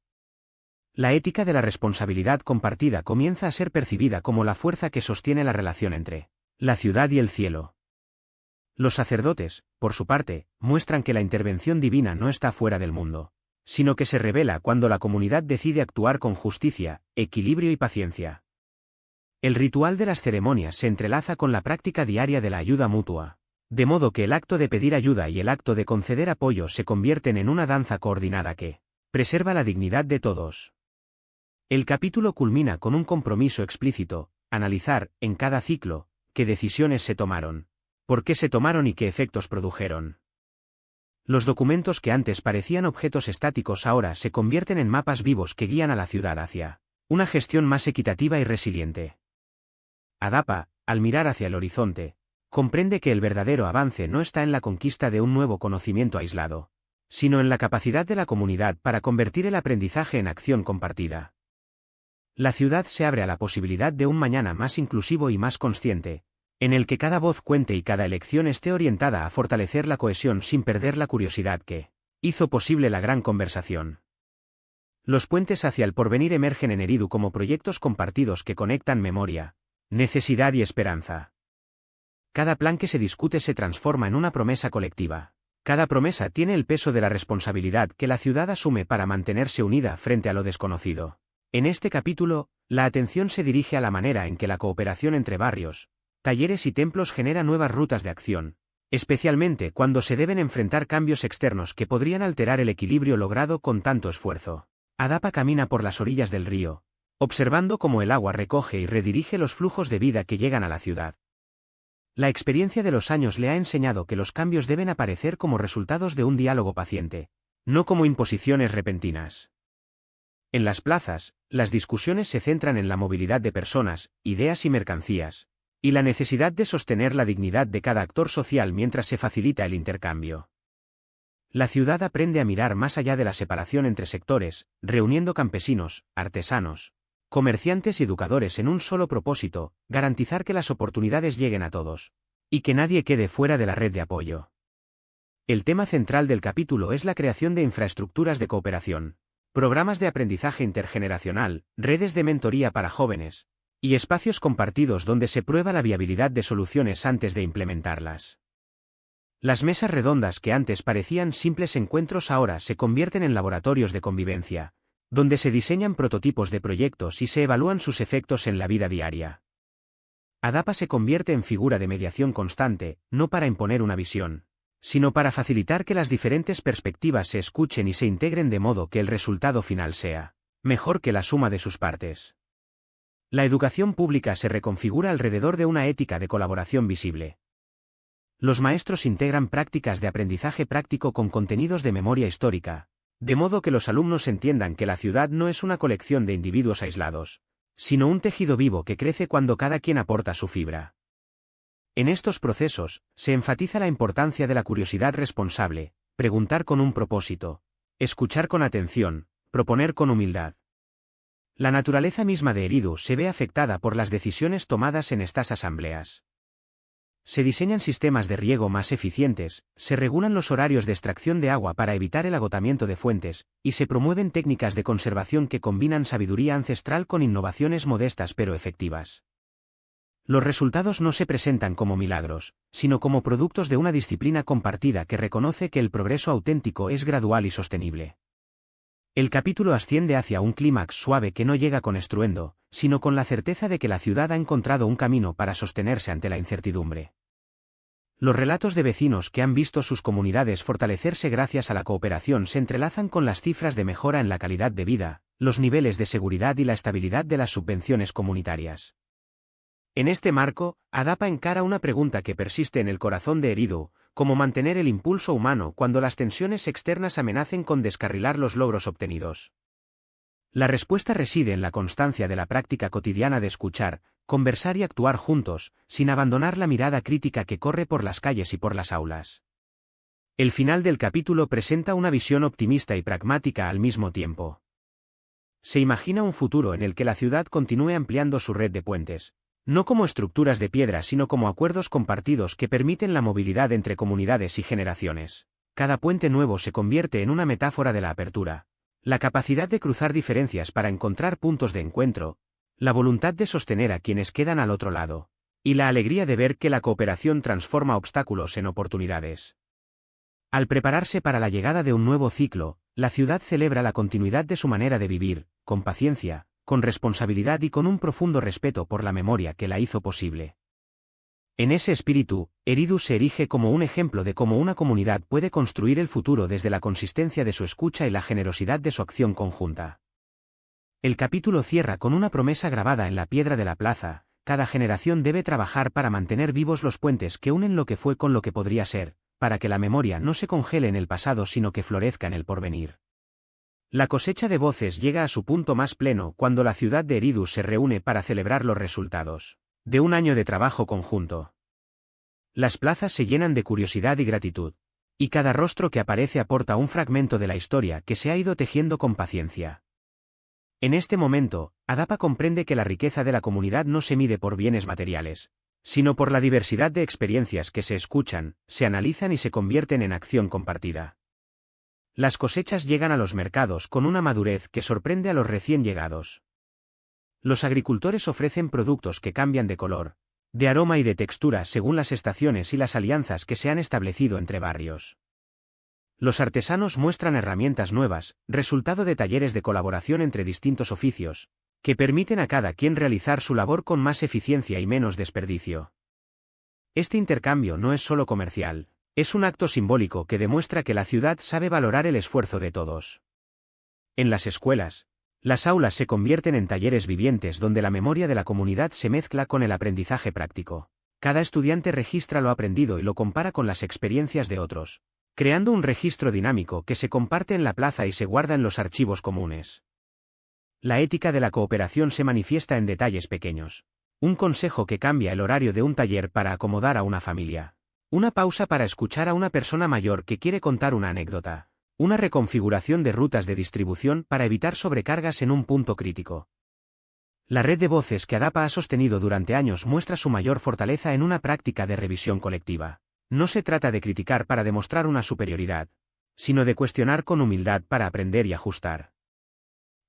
La ética de la responsabilidad compartida comienza a ser percibida como la fuerza que sostiene la relación entre la ciudad y el cielo. Los sacerdotes, por su parte, muestran que la intervención divina no está fuera del mundo, sino que se revela cuando la comunidad decide actuar con justicia, equilibrio y paciencia. El ritual de las ceremonias se entrelaza con la práctica diaria de la ayuda mutua, de modo que el acto de pedir ayuda y el acto de conceder apoyo se convierten en una danza coordinada que preserva la dignidad de todos. El capítulo culmina con un compromiso explícito: analizar, en cada ciclo, qué decisiones se tomaron, por qué se tomaron y qué efectos produjeron. Los documentos que antes parecían objetos estáticos ahora se convierten en mapas vivos que guían a la ciudad hacia una gestión más equitativa y resiliente. Adapa, al mirar hacia el horizonte, comprende que el verdadero avance no está en la conquista de un nuevo conocimiento aislado, sino en la capacidad de la comunidad para convertir el aprendizaje en acción compartida. La ciudad se abre a la posibilidad de un mañana más inclusivo y más consciente, en el que cada voz cuente y cada elección esté orientada a fortalecer la cohesión sin perder la curiosidad que hizo posible la gran conversación. Los puentes hacia el porvenir emergen en Eridu como proyectos compartidos que conectan memoria, necesidad y esperanza. Cada plan que se discute se transforma en una promesa colectiva. Cada promesa tiene el peso de la responsabilidad que la ciudad asume para mantenerse unida frente a lo desconocido. En este capítulo, la atención se dirige a la manera en que la cooperación entre barrios, talleres y templos genera nuevas rutas de acción, especialmente cuando se deben enfrentar cambios externos que podrían alterar el equilibrio logrado con tanto esfuerzo. Adapa camina por las orillas del río, observando cómo el agua recoge y redirige los flujos de vida que llegan a la ciudad. La experiencia de los años le ha enseñado que los cambios deben aparecer como resultados de un diálogo paciente, no como imposiciones repentinas. En las plazas, las discusiones se centran en la movilidad de personas, ideas y mercancías, y la necesidad de sostener la dignidad de cada actor social mientras se facilita el intercambio. La ciudad aprende a mirar más allá de la separación entre sectores, reuniendo campesinos, artesanos, comerciantes y educadores en un solo propósito: garantizar que las oportunidades lleguen a todos, y que nadie quede fuera de la red de apoyo. El tema central del capítulo es la creación de infraestructuras de cooperación, programas de aprendizaje intergeneracional, redes de mentoría para jóvenes, y espacios compartidos donde se prueba la viabilidad de soluciones antes de implementarlas. Las mesas redondas que antes parecían simples encuentros ahora se convierten en laboratorios de convivencia, donde se diseñan prototipos de proyectos y se evalúan sus efectos en la vida diaria. Adapa se convierte en figura de mediación constante, no para imponer una visión, sino para facilitar que las diferentes perspectivas se escuchen y se integren de modo que el resultado final sea mejor que la suma de sus partes. La educación pública se reconfigura alrededor de una ética de colaboración visible. Los maestros integran prácticas de aprendizaje práctico con contenidos de memoria histórica, de modo que los alumnos entiendan que la ciudad no es una colección de individuos aislados, sino un tejido vivo que crece cuando cada quien aporta su fibra. En estos procesos, se enfatiza la importancia de la curiosidad responsable, preguntar con un propósito, escuchar con atención, proponer con humildad. La naturaleza misma de Eridu se ve afectada por las decisiones tomadas en estas asambleas. Se diseñan sistemas de riego más eficientes, se regulan los horarios de extracción de agua para evitar el agotamiento de fuentes, y se promueven técnicas de conservación que combinan sabiduría ancestral con innovaciones modestas pero efectivas. Los resultados no se presentan como milagros, sino como productos de una disciplina compartida que reconoce que el progreso auténtico es gradual y sostenible. El capítulo asciende hacia un clímax suave que no llega con estruendo, sino con la certeza de que la ciudad ha encontrado un camino para sostenerse ante la incertidumbre. Los relatos de vecinos que han visto sus comunidades fortalecerse gracias a la cooperación se entrelazan con las cifras de mejora en la calidad de vida, los niveles de seguridad y la estabilidad de las subvenciones comunitarias. En este marco, Adapa encara una pregunta que persiste en el corazón de Eridu: cómo mantener el impulso humano cuando las tensiones externas amenacen con descarrilar los logros obtenidos. La respuesta reside en la constancia de la práctica cotidiana de escuchar, conversar y actuar juntos, sin abandonar la mirada crítica que corre por las calles y por las aulas. El final del capítulo presenta una visión optimista y pragmática al mismo tiempo. Se imagina un futuro en el que la ciudad continúe ampliando su red de puentes, no como estructuras de piedra sino como acuerdos compartidos que permiten la movilidad entre comunidades y generaciones. Cada puente nuevo se convierte en una metáfora de la apertura, la capacidad de cruzar diferencias para encontrar puntos de encuentro, la voluntad de sostener a quienes quedan al otro lado, y la alegría de ver que la cooperación transforma obstáculos en oportunidades. Al prepararse para la llegada de un nuevo ciclo, la ciudad celebra la continuidad de su manera de vivir, con paciencia, con responsabilidad y con un profundo respeto por la memoria que la hizo posible. En ese espíritu, Eridu se erige como un ejemplo de cómo una comunidad puede construir el futuro desde la consistencia de su escucha y la generosidad de su acción conjunta. El capítulo cierra con una promesa grabada en la piedra de la plaza: cada generación debe trabajar para mantener vivos los puentes que unen lo que fue con lo que podría ser, para que la memoria no se congele en el pasado sino que florezca en el porvenir. La cosecha de voces llega a su punto más pleno cuando la ciudad de Eridu se reúne para celebrar los resultados de un año de trabajo conjunto. Las plazas se llenan de curiosidad y gratitud. Y cada rostro que aparece aporta un fragmento de la historia que se ha ido tejiendo con paciencia. En este momento, Adapa comprende que la riqueza de la comunidad no se mide por bienes materiales, sino por la diversidad de experiencias que se escuchan, se analizan y se convierten en acción compartida. Las cosechas llegan a los mercados con una madurez que sorprende a los recién llegados. Los agricultores ofrecen productos que cambian de color, de aroma y de textura según las estaciones y las alianzas que se han establecido entre barrios. Los artesanos muestran herramientas nuevas, resultado de talleres de colaboración entre distintos oficios, que permiten a cada quien realizar su labor con más eficiencia y menos desperdicio. Este intercambio no es solo comercial, es un acto simbólico que demuestra que la ciudad sabe valorar el esfuerzo de todos. En las escuelas, las aulas se convierten en talleres vivientes donde la memoria de la comunidad se mezcla con el aprendizaje práctico. Cada estudiante registra lo aprendido y lo compara con las experiencias de otros, creando un registro dinámico que se comparte en la plaza y se guarda en los archivos comunes. La ética de la cooperación se manifiesta en detalles pequeños. Un consejo que cambia el horario de un taller para acomodar a una familia. Una pausa para escuchar a una persona mayor que quiere contar una anécdota. Una reconfiguración de rutas de distribución para evitar sobrecargas en un punto crítico. La red de voces que Adapa ha sostenido durante años muestra su mayor fortaleza en una práctica de revisión colectiva. No se trata de criticar para demostrar una superioridad, sino de cuestionar con humildad para aprender y ajustar.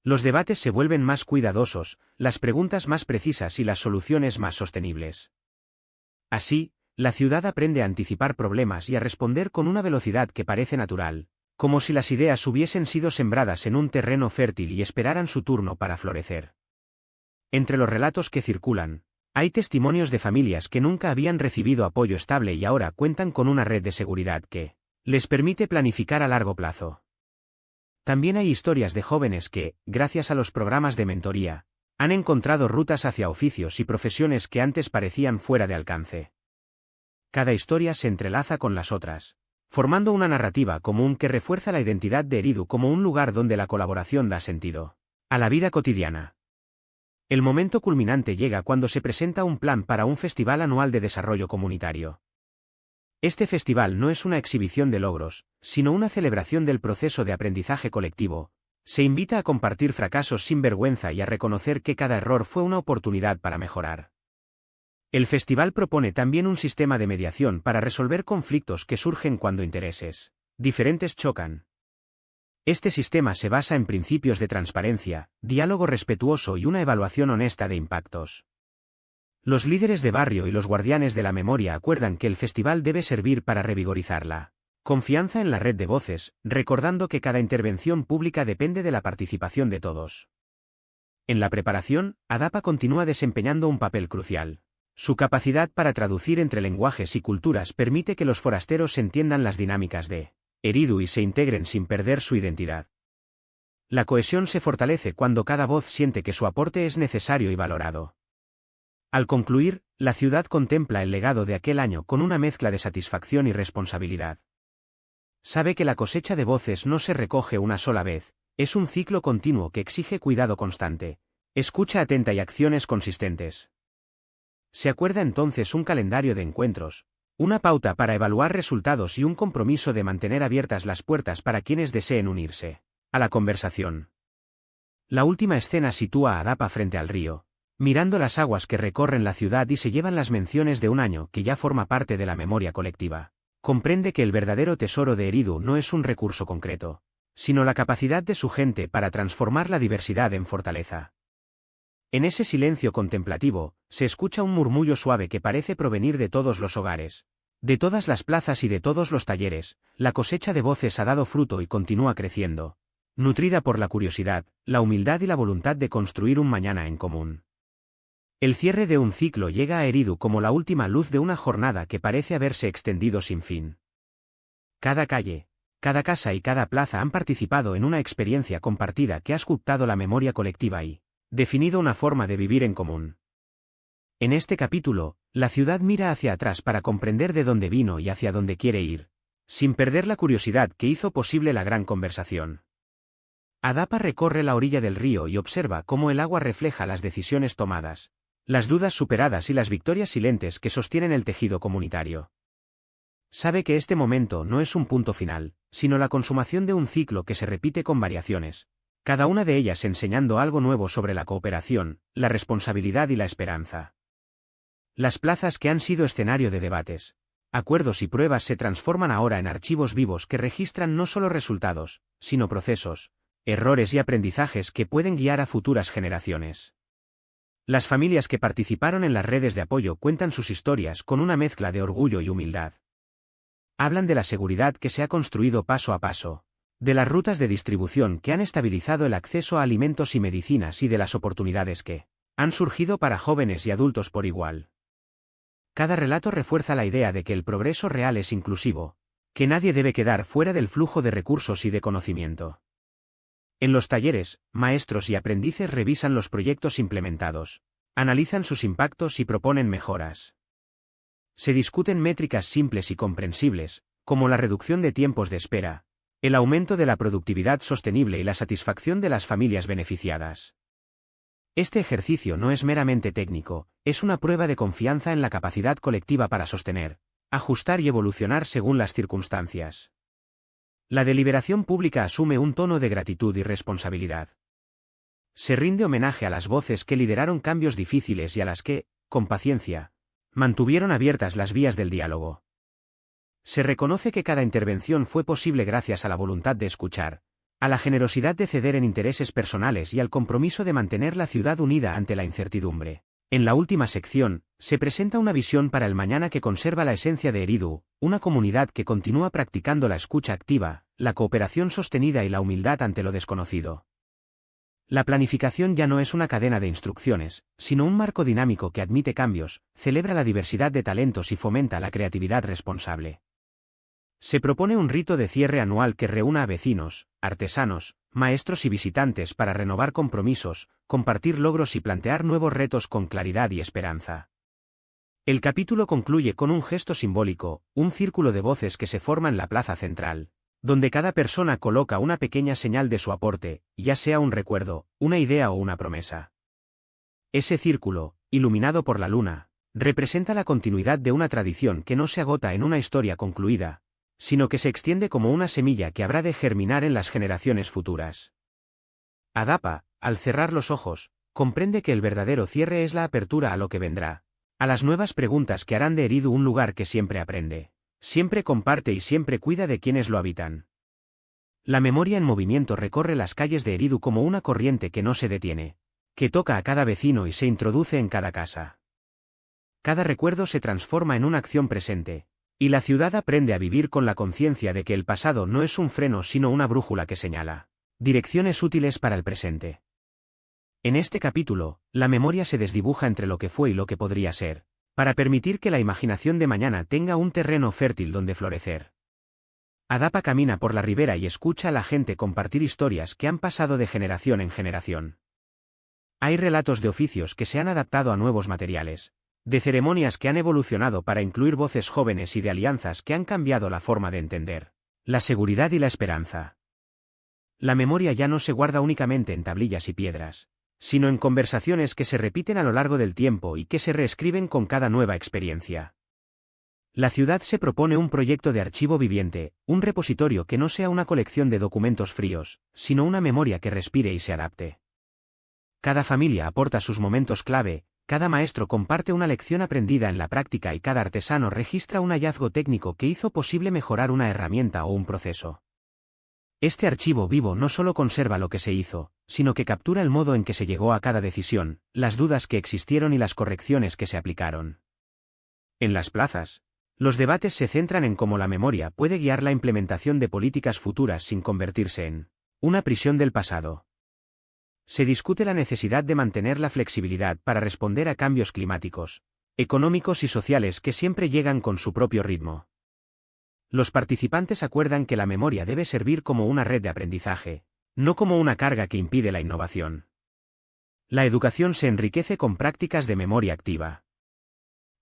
Los debates se vuelven más cuidadosos, las preguntas más precisas y las soluciones más sostenibles. Así, la ciudad aprende a anticipar problemas y a responder con una velocidad que parece natural, como si las ideas hubiesen sido sembradas en un terreno fértil y esperaran su turno para florecer. Entre los relatos que circulan, hay testimonios de familias que nunca habían recibido apoyo estable y ahora cuentan con una red de seguridad que les permite planificar a largo plazo. También hay historias de jóvenes que, gracias a los programas de mentoría, han encontrado rutas hacia oficios y profesiones que antes parecían fuera de alcance. Cada historia se entrelaza con las otras, formando una narrativa común que refuerza la identidad de Eridu como un lugar donde la colaboración da sentido a la vida cotidiana. El momento culminante llega cuando se presenta un plan para un festival anual de desarrollo comunitario. Este festival no es una exhibición de logros, sino una celebración del proceso de aprendizaje colectivo. Se invita a compartir fracasos sin vergüenza y a reconocer que cada error fue una oportunidad para mejorar. El festival propone también un sistema de mediación para resolver conflictos que surgen cuando intereses diferentes chocan. Este sistema se basa en principios de transparencia, diálogo respetuoso y una evaluación honesta de impactos. Los líderes de barrio y los guardianes de la memoria acuerdan que el festival debe servir para revigorizar la confianza en la red de voces, recordando que cada intervención pública depende de la participación de todos. En la preparación, Adapa continúa desempeñando un papel crucial. Su capacidad para traducir entre lenguajes y culturas permite que los forasteros entiendan las dinámicas de Eridu y se integren sin perder su identidad. La cohesión se fortalece cuando cada voz siente que su aporte es necesario y valorado. Al concluir, la ciudad contempla el legado de aquel año con una mezcla de satisfacción y responsabilidad. Sabe que la cosecha de voces no se recoge una sola vez, es un ciclo continuo que exige cuidado constante, escucha atenta y acciones consistentes. Se acuerda entonces un calendario de encuentros, una pauta para evaluar resultados y un compromiso de mantener abiertas las puertas para quienes deseen unirse a la conversación. La última escena sitúa a Adapa frente al río, mirando las aguas que recorren la ciudad y se llevan las menciones de un año que ya forma parte de la memoria colectiva. Comprende que el verdadero tesoro de Eridu no es un recurso concreto, sino la capacidad de su gente para transformar la diversidad en fortaleza. En ese silencio contemplativo, se escucha un murmullo suave que parece provenir de todos los hogares, de todas las plazas y de todos los talleres. La cosecha de voces ha dado fruto y continúa creciendo, nutrida por la curiosidad, la humildad y la voluntad de construir un mañana en común. El cierre de un ciclo llega a Eridu como la última luz de una jornada que parece haberse extendido sin fin. Cada calle, cada casa y cada plaza han participado en una experiencia compartida que ha sculptado la memoria colectiva y definido una forma de vivir en común. En este capítulo, la ciudad mira hacia atrás para comprender de dónde vino y hacia dónde quiere ir, sin perder la curiosidad que hizo posible la gran conversación. Adapa recorre la orilla del río y observa cómo el agua refleja las decisiones tomadas, las dudas superadas y las victorias silentes que sostienen el tejido comunitario. Sabe que este momento no es un punto final, sino la consumación de un ciclo que se repite con variaciones, cada una de ellas enseñando algo nuevo sobre la cooperación, la responsabilidad y la esperanza. Las plazas que han sido escenario de debates, acuerdos y pruebas se transforman ahora en archivos vivos que registran no solo resultados, sino procesos, errores y aprendizajes que pueden guiar a futuras generaciones. Las familias que participaron en las redes de apoyo cuentan sus historias con una mezcla de orgullo y humildad. Hablan de la seguridad que se ha construido paso a paso, de las rutas de distribución que han estabilizado el acceso a alimentos y medicinas y de las oportunidades que han surgido para jóvenes y adultos por igual. Cada relato refuerza la idea de que el progreso real es inclusivo, que nadie debe quedar fuera del flujo de recursos y de conocimiento. En los talleres, maestros y aprendices revisan los proyectos implementados, analizan sus impactos y proponen mejoras. Se discuten métricas simples y comprensibles, como la reducción de tiempos de espera, el aumento de la productividad sostenible y la satisfacción de las familias beneficiadas. Este ejercicio no es meramente técnico, es una prueba de confianza en la capacidad colectiva para sostener, ajustar y evolucionar según las circunstancias. La deliberación pública asume un tono de gratitud y responsabilidad. Se rinde homenaje a las voces que lideraron cambios difíciles y a las que, con paciencia, mantuvieron abiertas las vías del diálogo. Se reconoce que cada intervención fue posible gracias a la voluntad de escuchar, a la generosidad de ceder en intereses personales y al compromiso de mantener la ciudad unida ante la incertidumbre. En la última sección, se presenta una visión para el mañana que conserva la esencia de Eridu, una comunidad que continúa practicando la escucha activa, la cooperación sostenida y la humildad ante lo desconocido. La planificación ya no es una cadena de instrucciones, sino un marco dinámico que admite cambios, celebra la diversidad de talentos y fomenta la creatividad responsable. Se propone un rito de cierre anual que reúna a vecinos, artesanos, maestros y visitantes para renovar compromisos, compartir logros y plantear nuevos retos con claridad y esperanza. El capítulo concluye con un gesto simbólico, un círculo de voces que se forma en la plaza central, donde cada persona coloca una pequeña señal de su aporte, ya sea un recuerdo, una idea o una promesa. Ese círculo, iluminado por la luna, representa la continuidad de una tradición que no se agota en una historia concluida, sino que se extiende como una semilla que habrá de germinar en las generaciones futuras. Adapa, al cerrar los ojos, comprende que el verdadero cierre es la apertura a lo que vendrá, a las nuevas preguntas que harán de Eridu un lugar que siempre aprende, siempre comparte y siempre cuida de quienes lo habitan. La memoria en movimiento recorre las calles de Eridu como una corriente que no se detiene, que toca a cada vecino y se introduce en cada casa. Cada recuerdo se transforma en una acción presente, y la ciudad aprende a vivir con la conciencia de que el pasado no es un freno sino una brújula que señala direcciones útiles para el presente. En este capítulo, la memoria se desdibuja entre lo que fue y lo que podría ser, para permitir que la imaginación de mañana tenga un terreno fértil donde florecer. Adapa camina por la ribera y escucha a la gente compartir historias que han pasado de generación en generación. Hay relatos de oficios que se han adaptado a nuevos materiales, de ceremonias que han evolucionado para incluir voces jóvenes y de alianzas que han cambiado la forma de entender la seguridad y la esperanza. La memoria ya no se guarda únicamente en tablillas y piedras, sino en conversaciones que se repiten a lo largo del tiempo y que se reescriben con cada nueva experiencia. La ciudad se propone un proyecto de archivo viviente, un repositorio que no sea una colección de documentos fríos, sino una memoria que respire y se adapte. Cada familia aporta sus momentos clave, cada maestro comparte una lección aprendida en la práctica y cada artesano registra un hallazgo técnico que hizo posible mejorar una herramienta o un proceso. Este archivo vivo no solo conserva lo que se hizo, sino que captura el modo en que se llegó a cada decisión, las dudas que existieron y las correcciones que se aplicaron. En las plazas, los debates se centran en cómo la memoria puede guiar la implementación de políticas futuras sin convertirse en una prisión del pasado. Se discute la necesidad de mantener la flexibilidad para responder a cambios climáticos, económicos y sociales que siempre llegan con su propio ritmo. Los participantes acuerdan que la memoria debe servir como una red de aprendizaje, no como una carga que impide la innovación. La educación se enriquece con prácticas de memoria activa.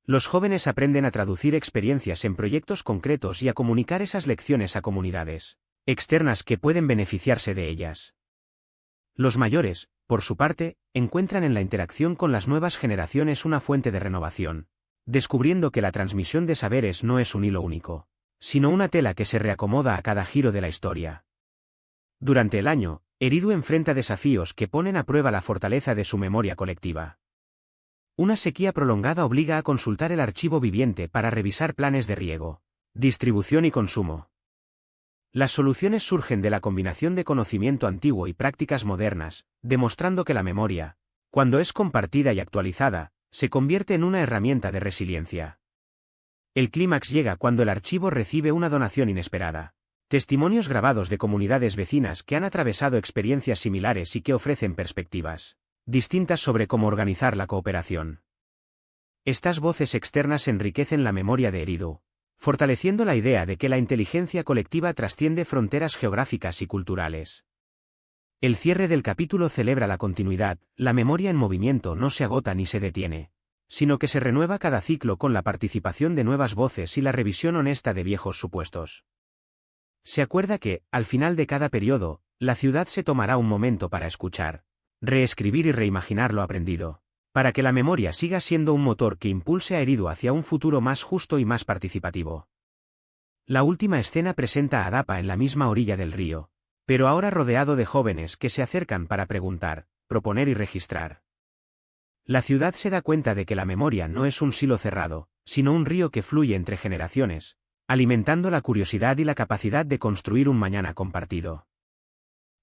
Los jóvenes aprenden a traducir experiencias en proyectos concretos y a comunicar esas lecciones a comunidades externas que pueden beneficiarse de ellas. Los mayores, por su parte, encuentran en la interacción con las nuevas generaciones una fuente de renovación, descubriendo que la transmisión de saberes no es un hilo único, sino una tela que se reacomoda a cada giro de la historia. Durante el año, Eridu enfrenta desafíos que ponen a prueba la fortaleza de su memoria colectiva. Una sequía prolongada obliga a consultar el archivo viviente para revisar planes de riego, distribución y consumo. Las soluciones surgen de la combinación de conocimiento antiguo y prácticas modernas, demostrando que la memoria, cuando es compartida y actualizada, se convierte en una herramienta de resiliencia. El clímax llega cuando el archivo recibe una donación inesperada. Testimonios grabados de comunidades vecinas que han atravesado experiencias similares y que ofrecen perspectivas distintas sobre cómo organizar la cooperación. Estas voces externas enriquecen la memoria de Eridu, fortaleciendo la idea de que la inteligencia colectiva trasciende fronteras geográficas y culturales. El cierre del capítulo celebra la continuidad, la memoria en movimiento no se agota ni se detiene, sino que se renueva cada ciclo con la participación de nuevas voces y la revisión honesta de viejos supuestos. Se acuerda que, al final de cada periodo, la ciudad se tomará un momento para escuchar, reescribir y reimaginar lo aprendido, para que la memoria siga siendo un motor que impulse a Eridu hacia un futuro más justo y más participativo. La última escena presenta a Adapa en la misma orilla del río, pero ahora rodeado de jóvenes que se acercan para preguntar, proponer y registrar. La ciudad se da cuenta de que la memoria no es un silo cerrado, sino un río que fluye entre generaciones, alimentando la curiosidad y la capacidad de construir un mañana compartido.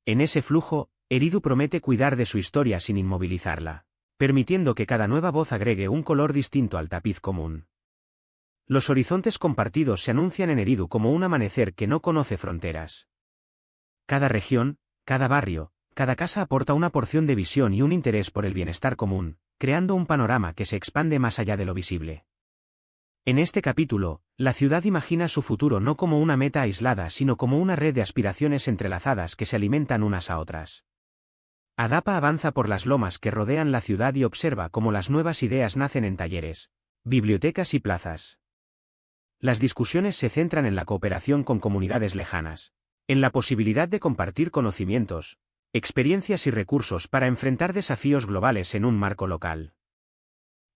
En ese flujo, Eridu promete cuidar de su historia sin inmovilizarla, permitiendo que cada nueva voz agregue un color distinto al tapiz común. Los horizontes compartidos se anuncian en Eridu como un amanecer que no conoce fronteras. Cada región, cada barrio, cada casa aporta una porción de visión y un interés por el bienestar común, creando un panorama que se expande más allá de lo visible. En este capítulo, la ciudad imagina su futuro no como una meta aislada sino como una red de aspiraciones entrelazadas que se alimentan unas a otras. Adapa avanza por las lomas que rodean la ciudad y observa cómo las nuevas ideas nacen en talleres, bibliotecas y plazas. Las discusiones se centran en la cooperación con comunidades lejanas, en la posibilidad de compartir conocimientos, experiencias y recursos para enfrentar desafíos globales en un marco local.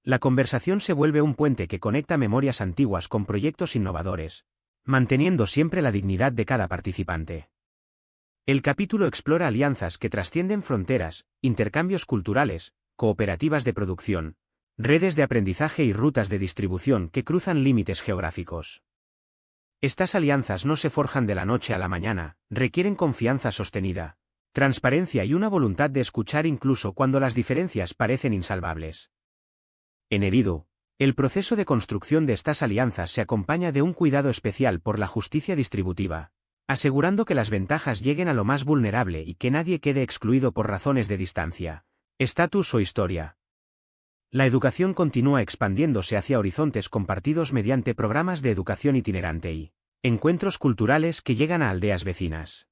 La conversación se vuelve un puente que conecta memorias antiguas con proyectos innovadores, manteniendo siempre la dignidad de cada participante. El capítulo explora alianzas que trascienden fronteras, intercambios culturales, cooperativas de producción, redes de aprendizaje y rutas de distribución que cruzan límites geográficos. Estas alianzas no se forjan de la noche a la mañana, requieren confianza sostenida, transparencia y una voluntad de escuchar incluso cuando las diferencias parecen insalvables. En Eridu, el proceso de construcción de estas alianzas se acompaña de un cuidado especial por la justicia distributiva, asegurando que las ventajas lleguen a lo más vulnerable y que nadie quede excluido por razones de distancia, estatus o historia. La educación continúa expandiéndose hacia horizontes compartidos mediante programas de educación itinerante y encuentros culturales que llegan a aldeas vecinas.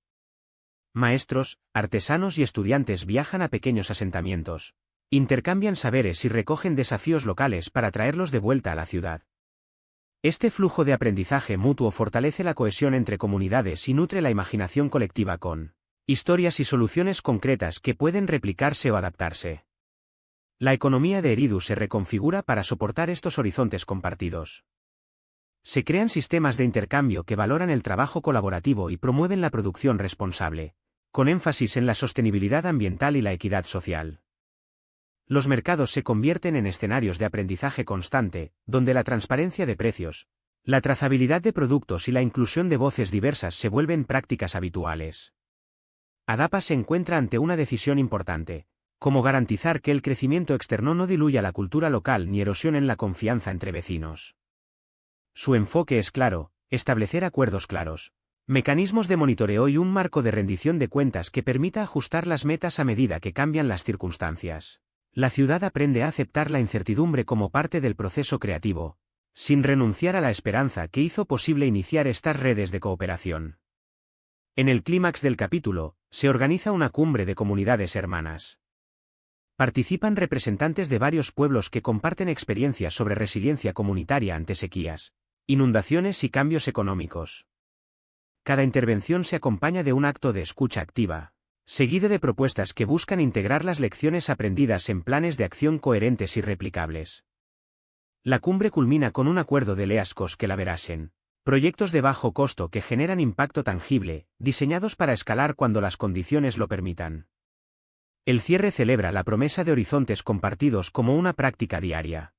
Maestros, artesanos y estudiantes viajan a pequeños asentamientos, intercambian saberes y recogen desafíos locales para traerlos de vuelta a la ciudad. Este flujo de aprendizaje mutuo fortalece la cohesión entre comunidades y nutre la imaginación colectiva con historias y soluciones concretas que pueden replicarse o adaptarse. La economía de Eridu se reconfigura para soportar estos horizontes compartidos. Se crean sistemas de intercambio que valoran el trabajo colaborativo y promueven la producción responsable, con énfasis en la sostenibilidad ambiental y la equidad social. Los mercados se convierten en escenarios de aprendizaje constante, donde la transparencia de precios, la trazabilidad de productos y la inclusión de voces diversas se vuelven prácticas habituales. Adapa se encuentra ante una decisión importante, como garantizar que el crecimiento externo no diluya la cultura local ni erosionen la confianza entre vecinos. Su enfoque es claro: establecer acuerdos claros, mecanismos de monitoreo y un marco de rendición de cuentas que permita ajustar las metas a medida que cambian las circunstancias. La ciudad aprende a aceptar la incertidumbre como parte del proceso creativo, sin renunciar a la esperanza que hizo posible iniciar estas redes de cooperación. En el clímax del capítulo, se organiza una cumbre de comunidades hermanas. Participan representantes de varios pueblos que comparten experiencias sobre resiliencia comunitaria ante sequías, inundaciones y cambios económicos. Cada intervención se acompaña de un acto de escucha activa, seguido de propuestas que buscan integrar las lecciones aprendidas en planes de acción coherentes y replicables. La cumbre culmina con un acuerdo de Leascos que la verasen, Proyectos de bajo costo que generan impacto tangible, diseñados para escalar cuando las condiciones lo permitan. El cierre celebra la promesa de horizontes compartidos como una práctica diaria.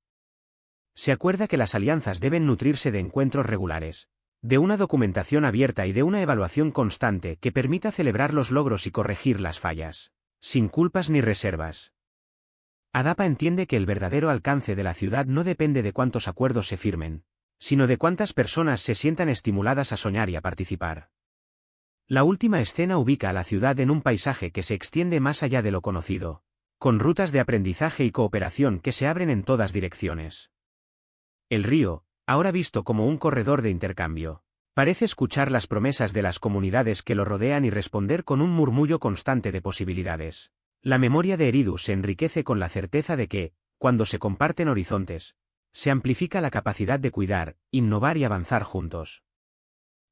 Se acuerda que las alianzas deben nutrirse de encuentros regulares, de una documentación abierta y de una evaluación constante que permita celebrar los logros y corregir las fallas, sin culpas ni reservas. ADAPA entiende que el verdadero alcance de la ciudad no depende de cuántos acuerdos se firmen, sino de cuántas personas se sientan estimuladas a soñar y a participar. La última escena ubica a la ciudad en un paisaje que se extiende más allá de lo conocido, con rutas de aprendizaje y cooperación que se abren en todas direcciones. El río, ahora visto como un corredor de intercambio, parece escuchar las promesas de las comunidades que lo rodean y responder con un murmullo constante de posibilidades. La memoria de Eridu se enriquece con la certeza de que, cuando se comparten horizontes, se amplifica la capacidad de cuidar, innovar y avanzar juntos.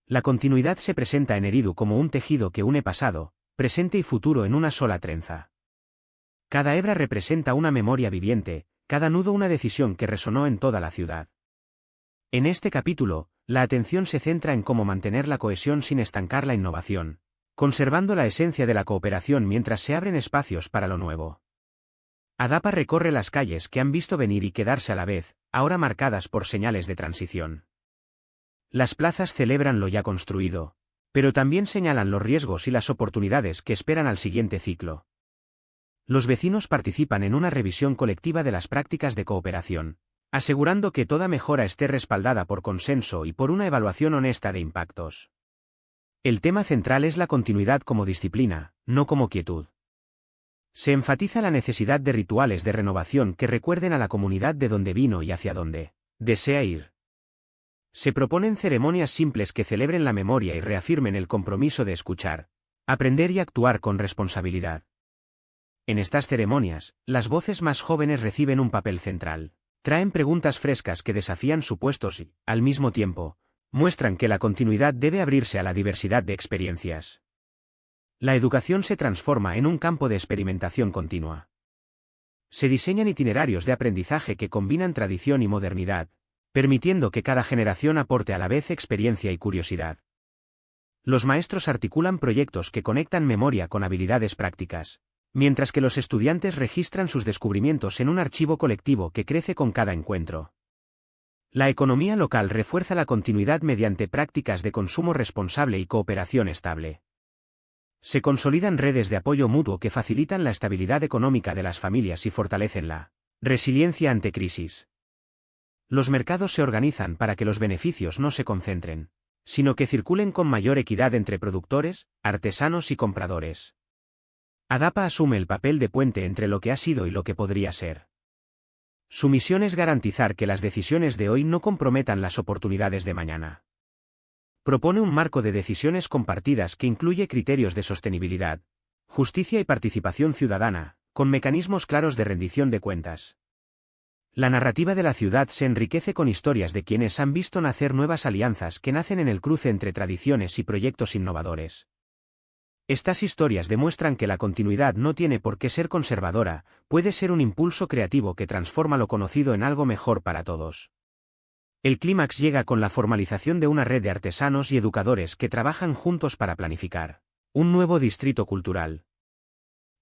La continuidad se presenta en Eridu como un tejido que une pasado, presente y futuro en una sola trenza. Cada hebra representa una memoria viviente, cada nudo una decisión que resonó en toda la ciudad. En este capítulo, la atención se centra en cómo mantener la cohesión sin estancar la innovación, conservando la esencia de la cooperación mientras se abren espacios para lo nuevo. ADAPA recorre las calles que han visto venir y quedarse a la vez, ahora marcadas por señales de transición. Las plazas celebran lo ya construido, pero también señalan los riesgos y las oportunidades que esperan al siguiente ciclo. Los vecinos participan en una revisión colectiva de las prácticas de cooperación, asegurando que toda mejora esté respaldada por consenso y por una evaluación honesta de impactos. El tema central es la continuidad como disciplina, no como quietud. Se enfatiza la necesidad de rituales de renovación que recuerden a la comunidad de dónde vino y hacia dónde desea ir. Se proponen ceremonias simples que celebren la memoria y reafirmen el compromiso de escuchar, aprender y actuar con responsabilidad. En estas ceremonias, las voces más jóvenes reciben un papel central. Traen preguntas frescas que desafían supuestos y, al mismo tiempo, muestran que la continuidad debe abrirse a la diversidad de experiencias. La educación se transforma en un campo de experimentación continua. Se diseñan itinerarios de aprendizaje que combinan tradición y modernidad, permitiendo que cada generación aporte a la vez experiencia y curiosidad. Los maestros articulan proyectos que conectan memoria con habilidades prácticas, mientras que los estudiantes registran sus descubrimientos en un archivo colectivo que crece con cada encuentro. La economía local refuerza la continuidad mediante prácticas de consumo responsable y cooperación estable. Se consolidan redes de apoyo mutuo que facilitan la estabilidad económica de las familias y fortalecen la resiliencia ante crisis. Los mercados se organizan para que los beneficios no se concentren, sino que circulen con mayor equidad entre productores, artesanos y compradores. ADAPA asume el papel de puente entre lo que ha sido y lo que podría ser. Su misión es garantizar que las decisiones de hoy no comprometan las oportunidades de mañana. Propone un marco de decisiones compartidas que incluye criterios de sostenibilidad, justicia y participación ciudadana, con mecanismos claros de rendición de cuentas. La narrativa de la ciudad se enriquece con historias de quienes han visto nacer nuevas alianzas que nacen en el cruce entre tradiciones y proyectos innovadores. Estas historias demuestran que la continuidad no tiene por qué ser conservadora, puede ser un impulso creativo que transforma lo conocido en algo mejor para todos. El clímax llega con la formalización de una red de artesanos y educadores que trabajan juntos para planificar un nuevo distrito cultural.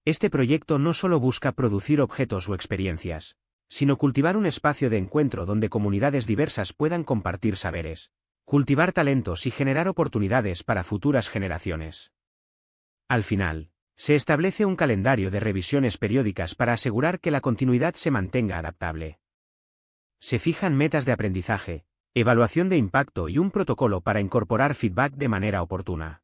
Este proyecto no solo busca producir objetos o experiencias, sino cultivar un espacio de encuentro donde comunidades diversas puedan compartir saberes, cultivar talentos y generar oportunidades para futuras generaciones. Al final, se establece un calendario de revisiones periódicas para asegurar que la continuidad se mantenga adaptable. Se fijan metas de aprendizaje, evaluación de impacto y un protocolo para incorporar feedback de manera oportuna.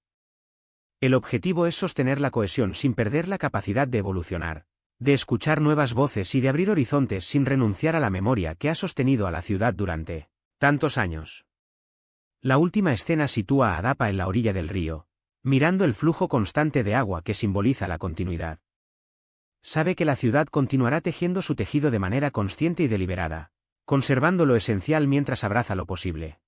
El objetivo es sostener la cohesión sin perder la capacidad de evolucionar, de escuchar nuevas voces y de abrir horizontes sin renunciar a la memoria que ha sostenido a la ciudad durante tantos años. La última escena sitúa a ADAPA en la orilla del río, mirando el flujo constante de agua que simboliza la continuidad. Sabe que la ciudad continuará tejiendo su tejido de manera consciente y deliberada, conservando lo esencial mientras abraza lo posible.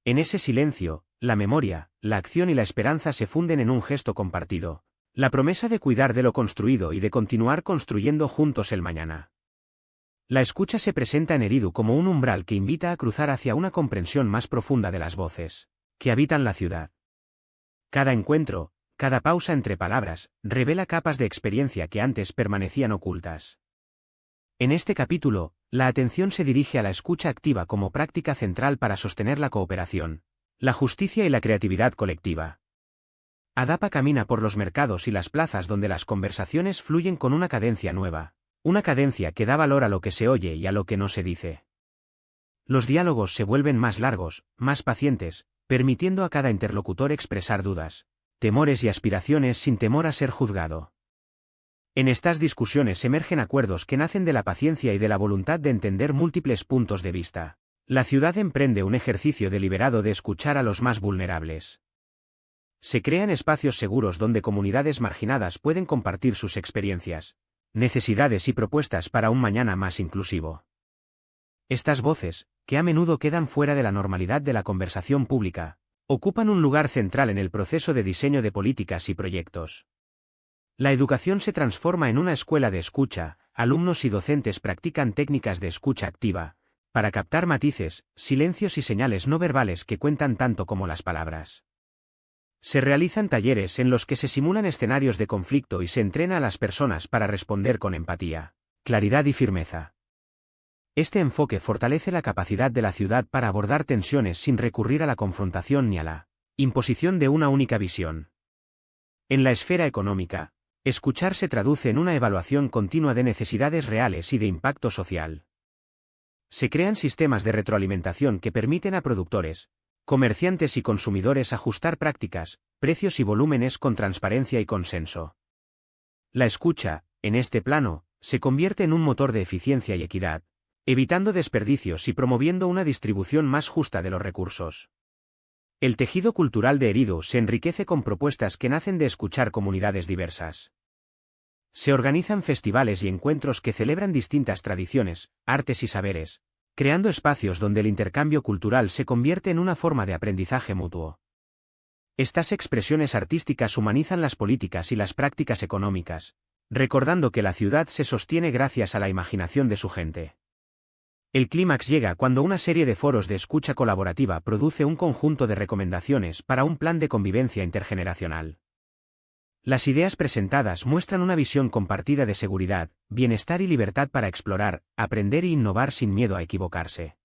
En ese silencio, la memoria, la acción y la esperanza se funden en un gesto compartido, la promesa de cuidar de lo construido y de continuar construyendo juntos el mañana. La escucha se presenta en Eridu como un umbral que invita a cruzar hacia una comprensión más profunda de las voces que habitan la ciudad. Cada encuentro, cada pausa entre palabras, revela capas de experiencia que antes permanecían ocultas. En este capítulo, la atención se dirige a la escucha activa como práctica central para sostener la cooperación, la justicia y la creatividad colectiva. Adapa camina por los mercados y las plazas donde las conversaciones fluyen con una cadencia nueva, una cadencia que da valor a lo que se oye y a lo que no se dice. Los diálogos se vuelven más largos, más pacientes, permitiendo a cada interlocutor expresar dudas, temores y aspiraciones sin temor a ser juzgado. En estas discusiones emergen acuerdos que nacen de la paciencia y de la voluntad de entender múltiples puntos de vista. La ciudad emprende un ejercicio deliberado de escuchar a los más vulnerables. Se crean espacios seguros donde comunidades marginadas pueden compartir sus experiencias, necesidades y propuestas para un mañana más inclusivo. Estas voces, que a menudo quedan fuera de la normalidad de la conversación pública, ocupan un lugar central en el proceso de diseño de políticas y proyectos. La educación se transforma en una escuela de escucha, alumnos y docentes practican técnicas de escucha activa, para captar matices, silencios y señales no verbales que cuentan tanto como las palabras. Se realizan talleres en los que se simulan escenarios de conflicto y se entrena a las personas para responder con empatía, claridad y firmeza. Este enfoque fortalece la capacidad de la ciudad para abordar tensiones sin recurrir a la confrontación ni a la imposición de una única visión. En la esfera económica, escuchar se traduce en una evaluación continua de necesidades reales y de impacto social. Se crean sistemas de retroalimentación que permiten a productores, comerciantes y consumidores ajustar prácticas, precios y volúmenes con transparencia y consenso. La escucha, en este plano, se convierte en un motor de eficiencia y equidad, evitando desperdicios y promoviendo una distribución más justa de los recursos. El tejido cultural de Eridu se enriquece con propuestas que nacen de escuchar comunidades diversas. Se organizan festivales y encuentros que celebran distintas tradiciones, artes y saberes, creando espacios donde el intercambio cultural se convierte en una forma de aprendizaje mutuo. Estas expresiones artísticas humanizan las políticas y las prácticas económicas, recordando que la ciudad se sostiene gracias a la imaginación de su gente. El clímax llega cuando una serie de foros de escucha colaborativa produce un conjunto de recomendaciones para un plan de convivencia intergeneracional. Las ideas presentadas muestran una visión compartida de seguridad, bienestar y libertad para explorar, aprender e innovar sin miedo a equivocarse.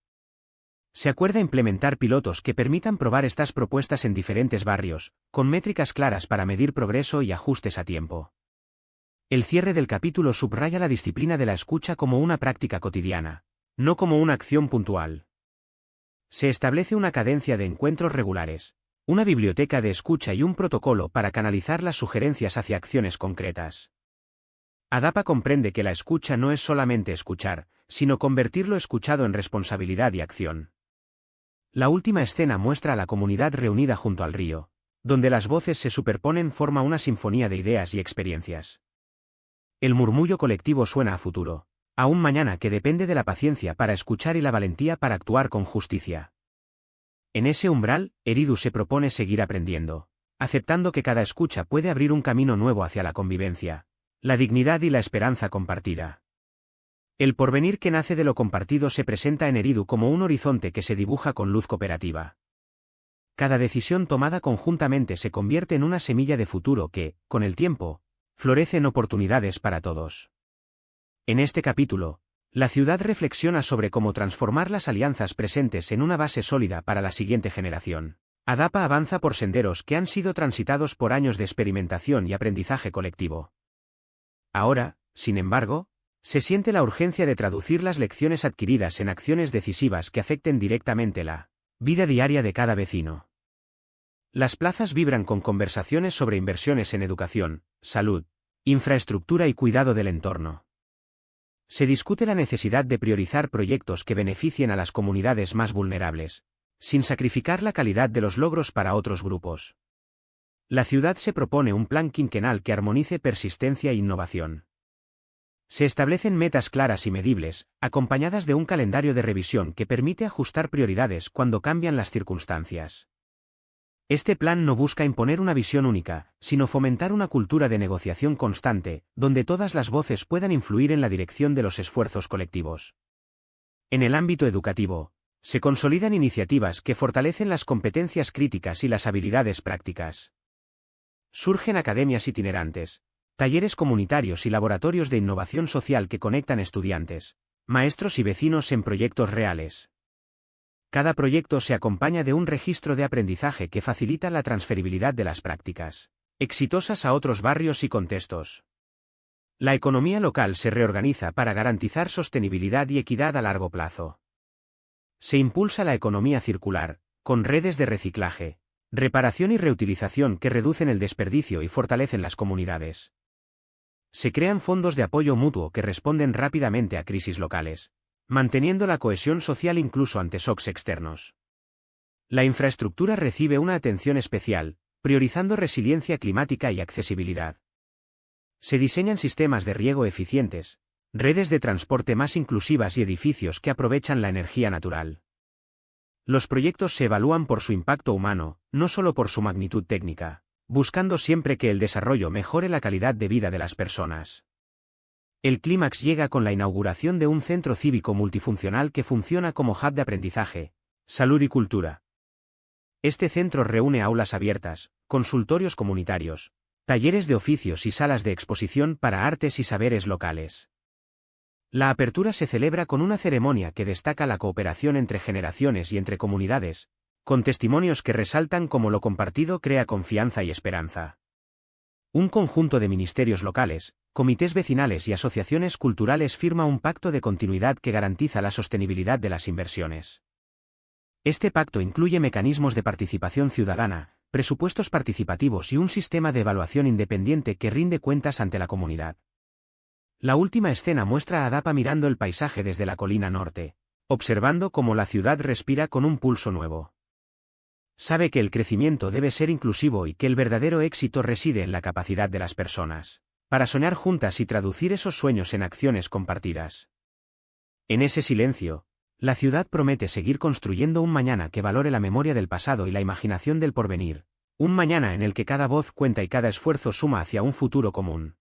Se acuerda implementar pilotos que permitan probar estas propuestas en diferentes barrios, con métricas claras para medir progreso y ajustes a tiempo. El cierre del capítulo subraya la disciplina de la escucha como una práctica cotidiana, no como una acción puntual. Se establece una cadencia de encuentros regulares, una biblioteca de escucha y un protocolo para canalizar las sugerencias hacia acciones concretas. Adapa comprende que la escucha no es solamente escuchar, sino convertir lo escuchado en responsabilidad y acción. La última escena muestra a la comunidad reunida junto al río, donde las voces se superponen forma una sinfonía de ideas y experiencias. El murmullo colectivo suena a futuro, a un mañana que depende de la paciencia para escuchar y la valentía para actuar con justicia. En ese umbral, Eridu se propone seguir aprendiendo, aceptando que cada escucha puede abrir un camino nuevo hacia la convivencia, la dignidad y la esperanza compartida. El porvenir que nace de lo compartido se presenta en Eridu como un horizonte que se dibuja con luz cooperativa. Cada decisión tomada conjuntamente se convierte en una semilla de futuro que, con el tiempo, florece en oportunidades para todos. En este capítulo, la ciudad reflexiona sobre cómo transformar las alianzas presentes en una base sólida para la siguiente generación. Adapa avanza por senderos que han sido transitados por años de experimentación y aprendizaje colectivo. Ahora, sin embargo, se siente la urgencia de traducir las lecciones adquiridas en acciones decisivas que afecten directamente la vida diaria de cada vecino. Las plazas vibran con conversaciones sobre inversiones en educación, salud, infraestructura y cuidado del entorno. Se discute la necesidad de priorizar proyectos que beneficien a las comunidades más vulnerables, sin sacrificar la calidad de los logros para otros grupos. La ciudad se propone un plan quinquenal que armonice persistencia e innovación. Se establecen metas claras y medibles, acompañadas de un calendario de revisión que permite ajustar prioridades cuando cambian las circunstancias. Este plan no busca imponer una visión única, sino fomentar una cultura de negociación constante, donde todas las voces puedan influir en la dirección de los esfuerzos colectivos. En el ámbito educativo, se consolidan iniciativas que fortalecen las competencias críticas y las habilidades prácticas. Surgen academias itinerantes, talleres comunitarios y laboratorios de innovación social que conectan estudiantes, maestros y vecinos en proyectos reales. Cada proyecto se acompaña de un registro de aprendizaje que facilita la transferibilidad de las prácticas exitosas a otros barrios y contextos. La economía local se reorganiza para garantizar sostenibilidad y equidad a largo plazo. Se impulsa la economía circular, con redes de reciclaje, reparación y reutilización que reducen el desperdicio y fortalecen las comunidades. Se crean fondos de apoyo mutuo que responden rápidamente a crisis locales, manteniendo la cohesión social incluso ante shocks externos. La infraestructura recibe una atención especial, priorizando resiliencia climática y accesibilidad. Se diseñan sistemas de riego eficientes, redes de transporte más inclusivas y edificios que aprovechan la energía natural. Los proyectos se evalúan por su impacto humano, no solo por su magnitud técnica, buscando siempre que el desarrollo mejore la calidad de vida de las personas. El clímax llega con la inauguración de un centro cívico multifuncional que funciona como hub de aprendizaje, salud y cultura. Este centro reúne aulas abiertas, consultorios comunitarios, talleres de oficios y salas de exposición para artes y saberes locales. La apertura se celebra con una ceremonia que destaca la cooperación entre generaciones y entre comunidades, con testimonios que resaltan cómo lo compartido crea confianza y esperanza. Un conjunto de ministerios locales, comités vecinales y asociaciones culturales firma un pacto de continuidad que garantiza la sostenibilidad de las inversiones. Este pacto incluye mecanismos de participación ciudadana, presupuestos participativos y un sistema de evaluación independiente que rinde cuentas ante la comunidad. La última escena muestra a Dapa mirando el paisaje desde la colina norte, observando cómo la ciudad respira con un pulso nuevo. Sabe que el crecimiento debe ser inclusivo y que el verdadero éxito reside en la capacidad de las personas para soñar juntas y traducir esos sueños en acciones compartidas. En ese silencio, la ciudad promete seguir construyendo un mañana que valore la memoria del pasado y la imaginación del porvenir, un mañana en el que cada voz cuenta y cada esfuerzo suma hacia un futuro común.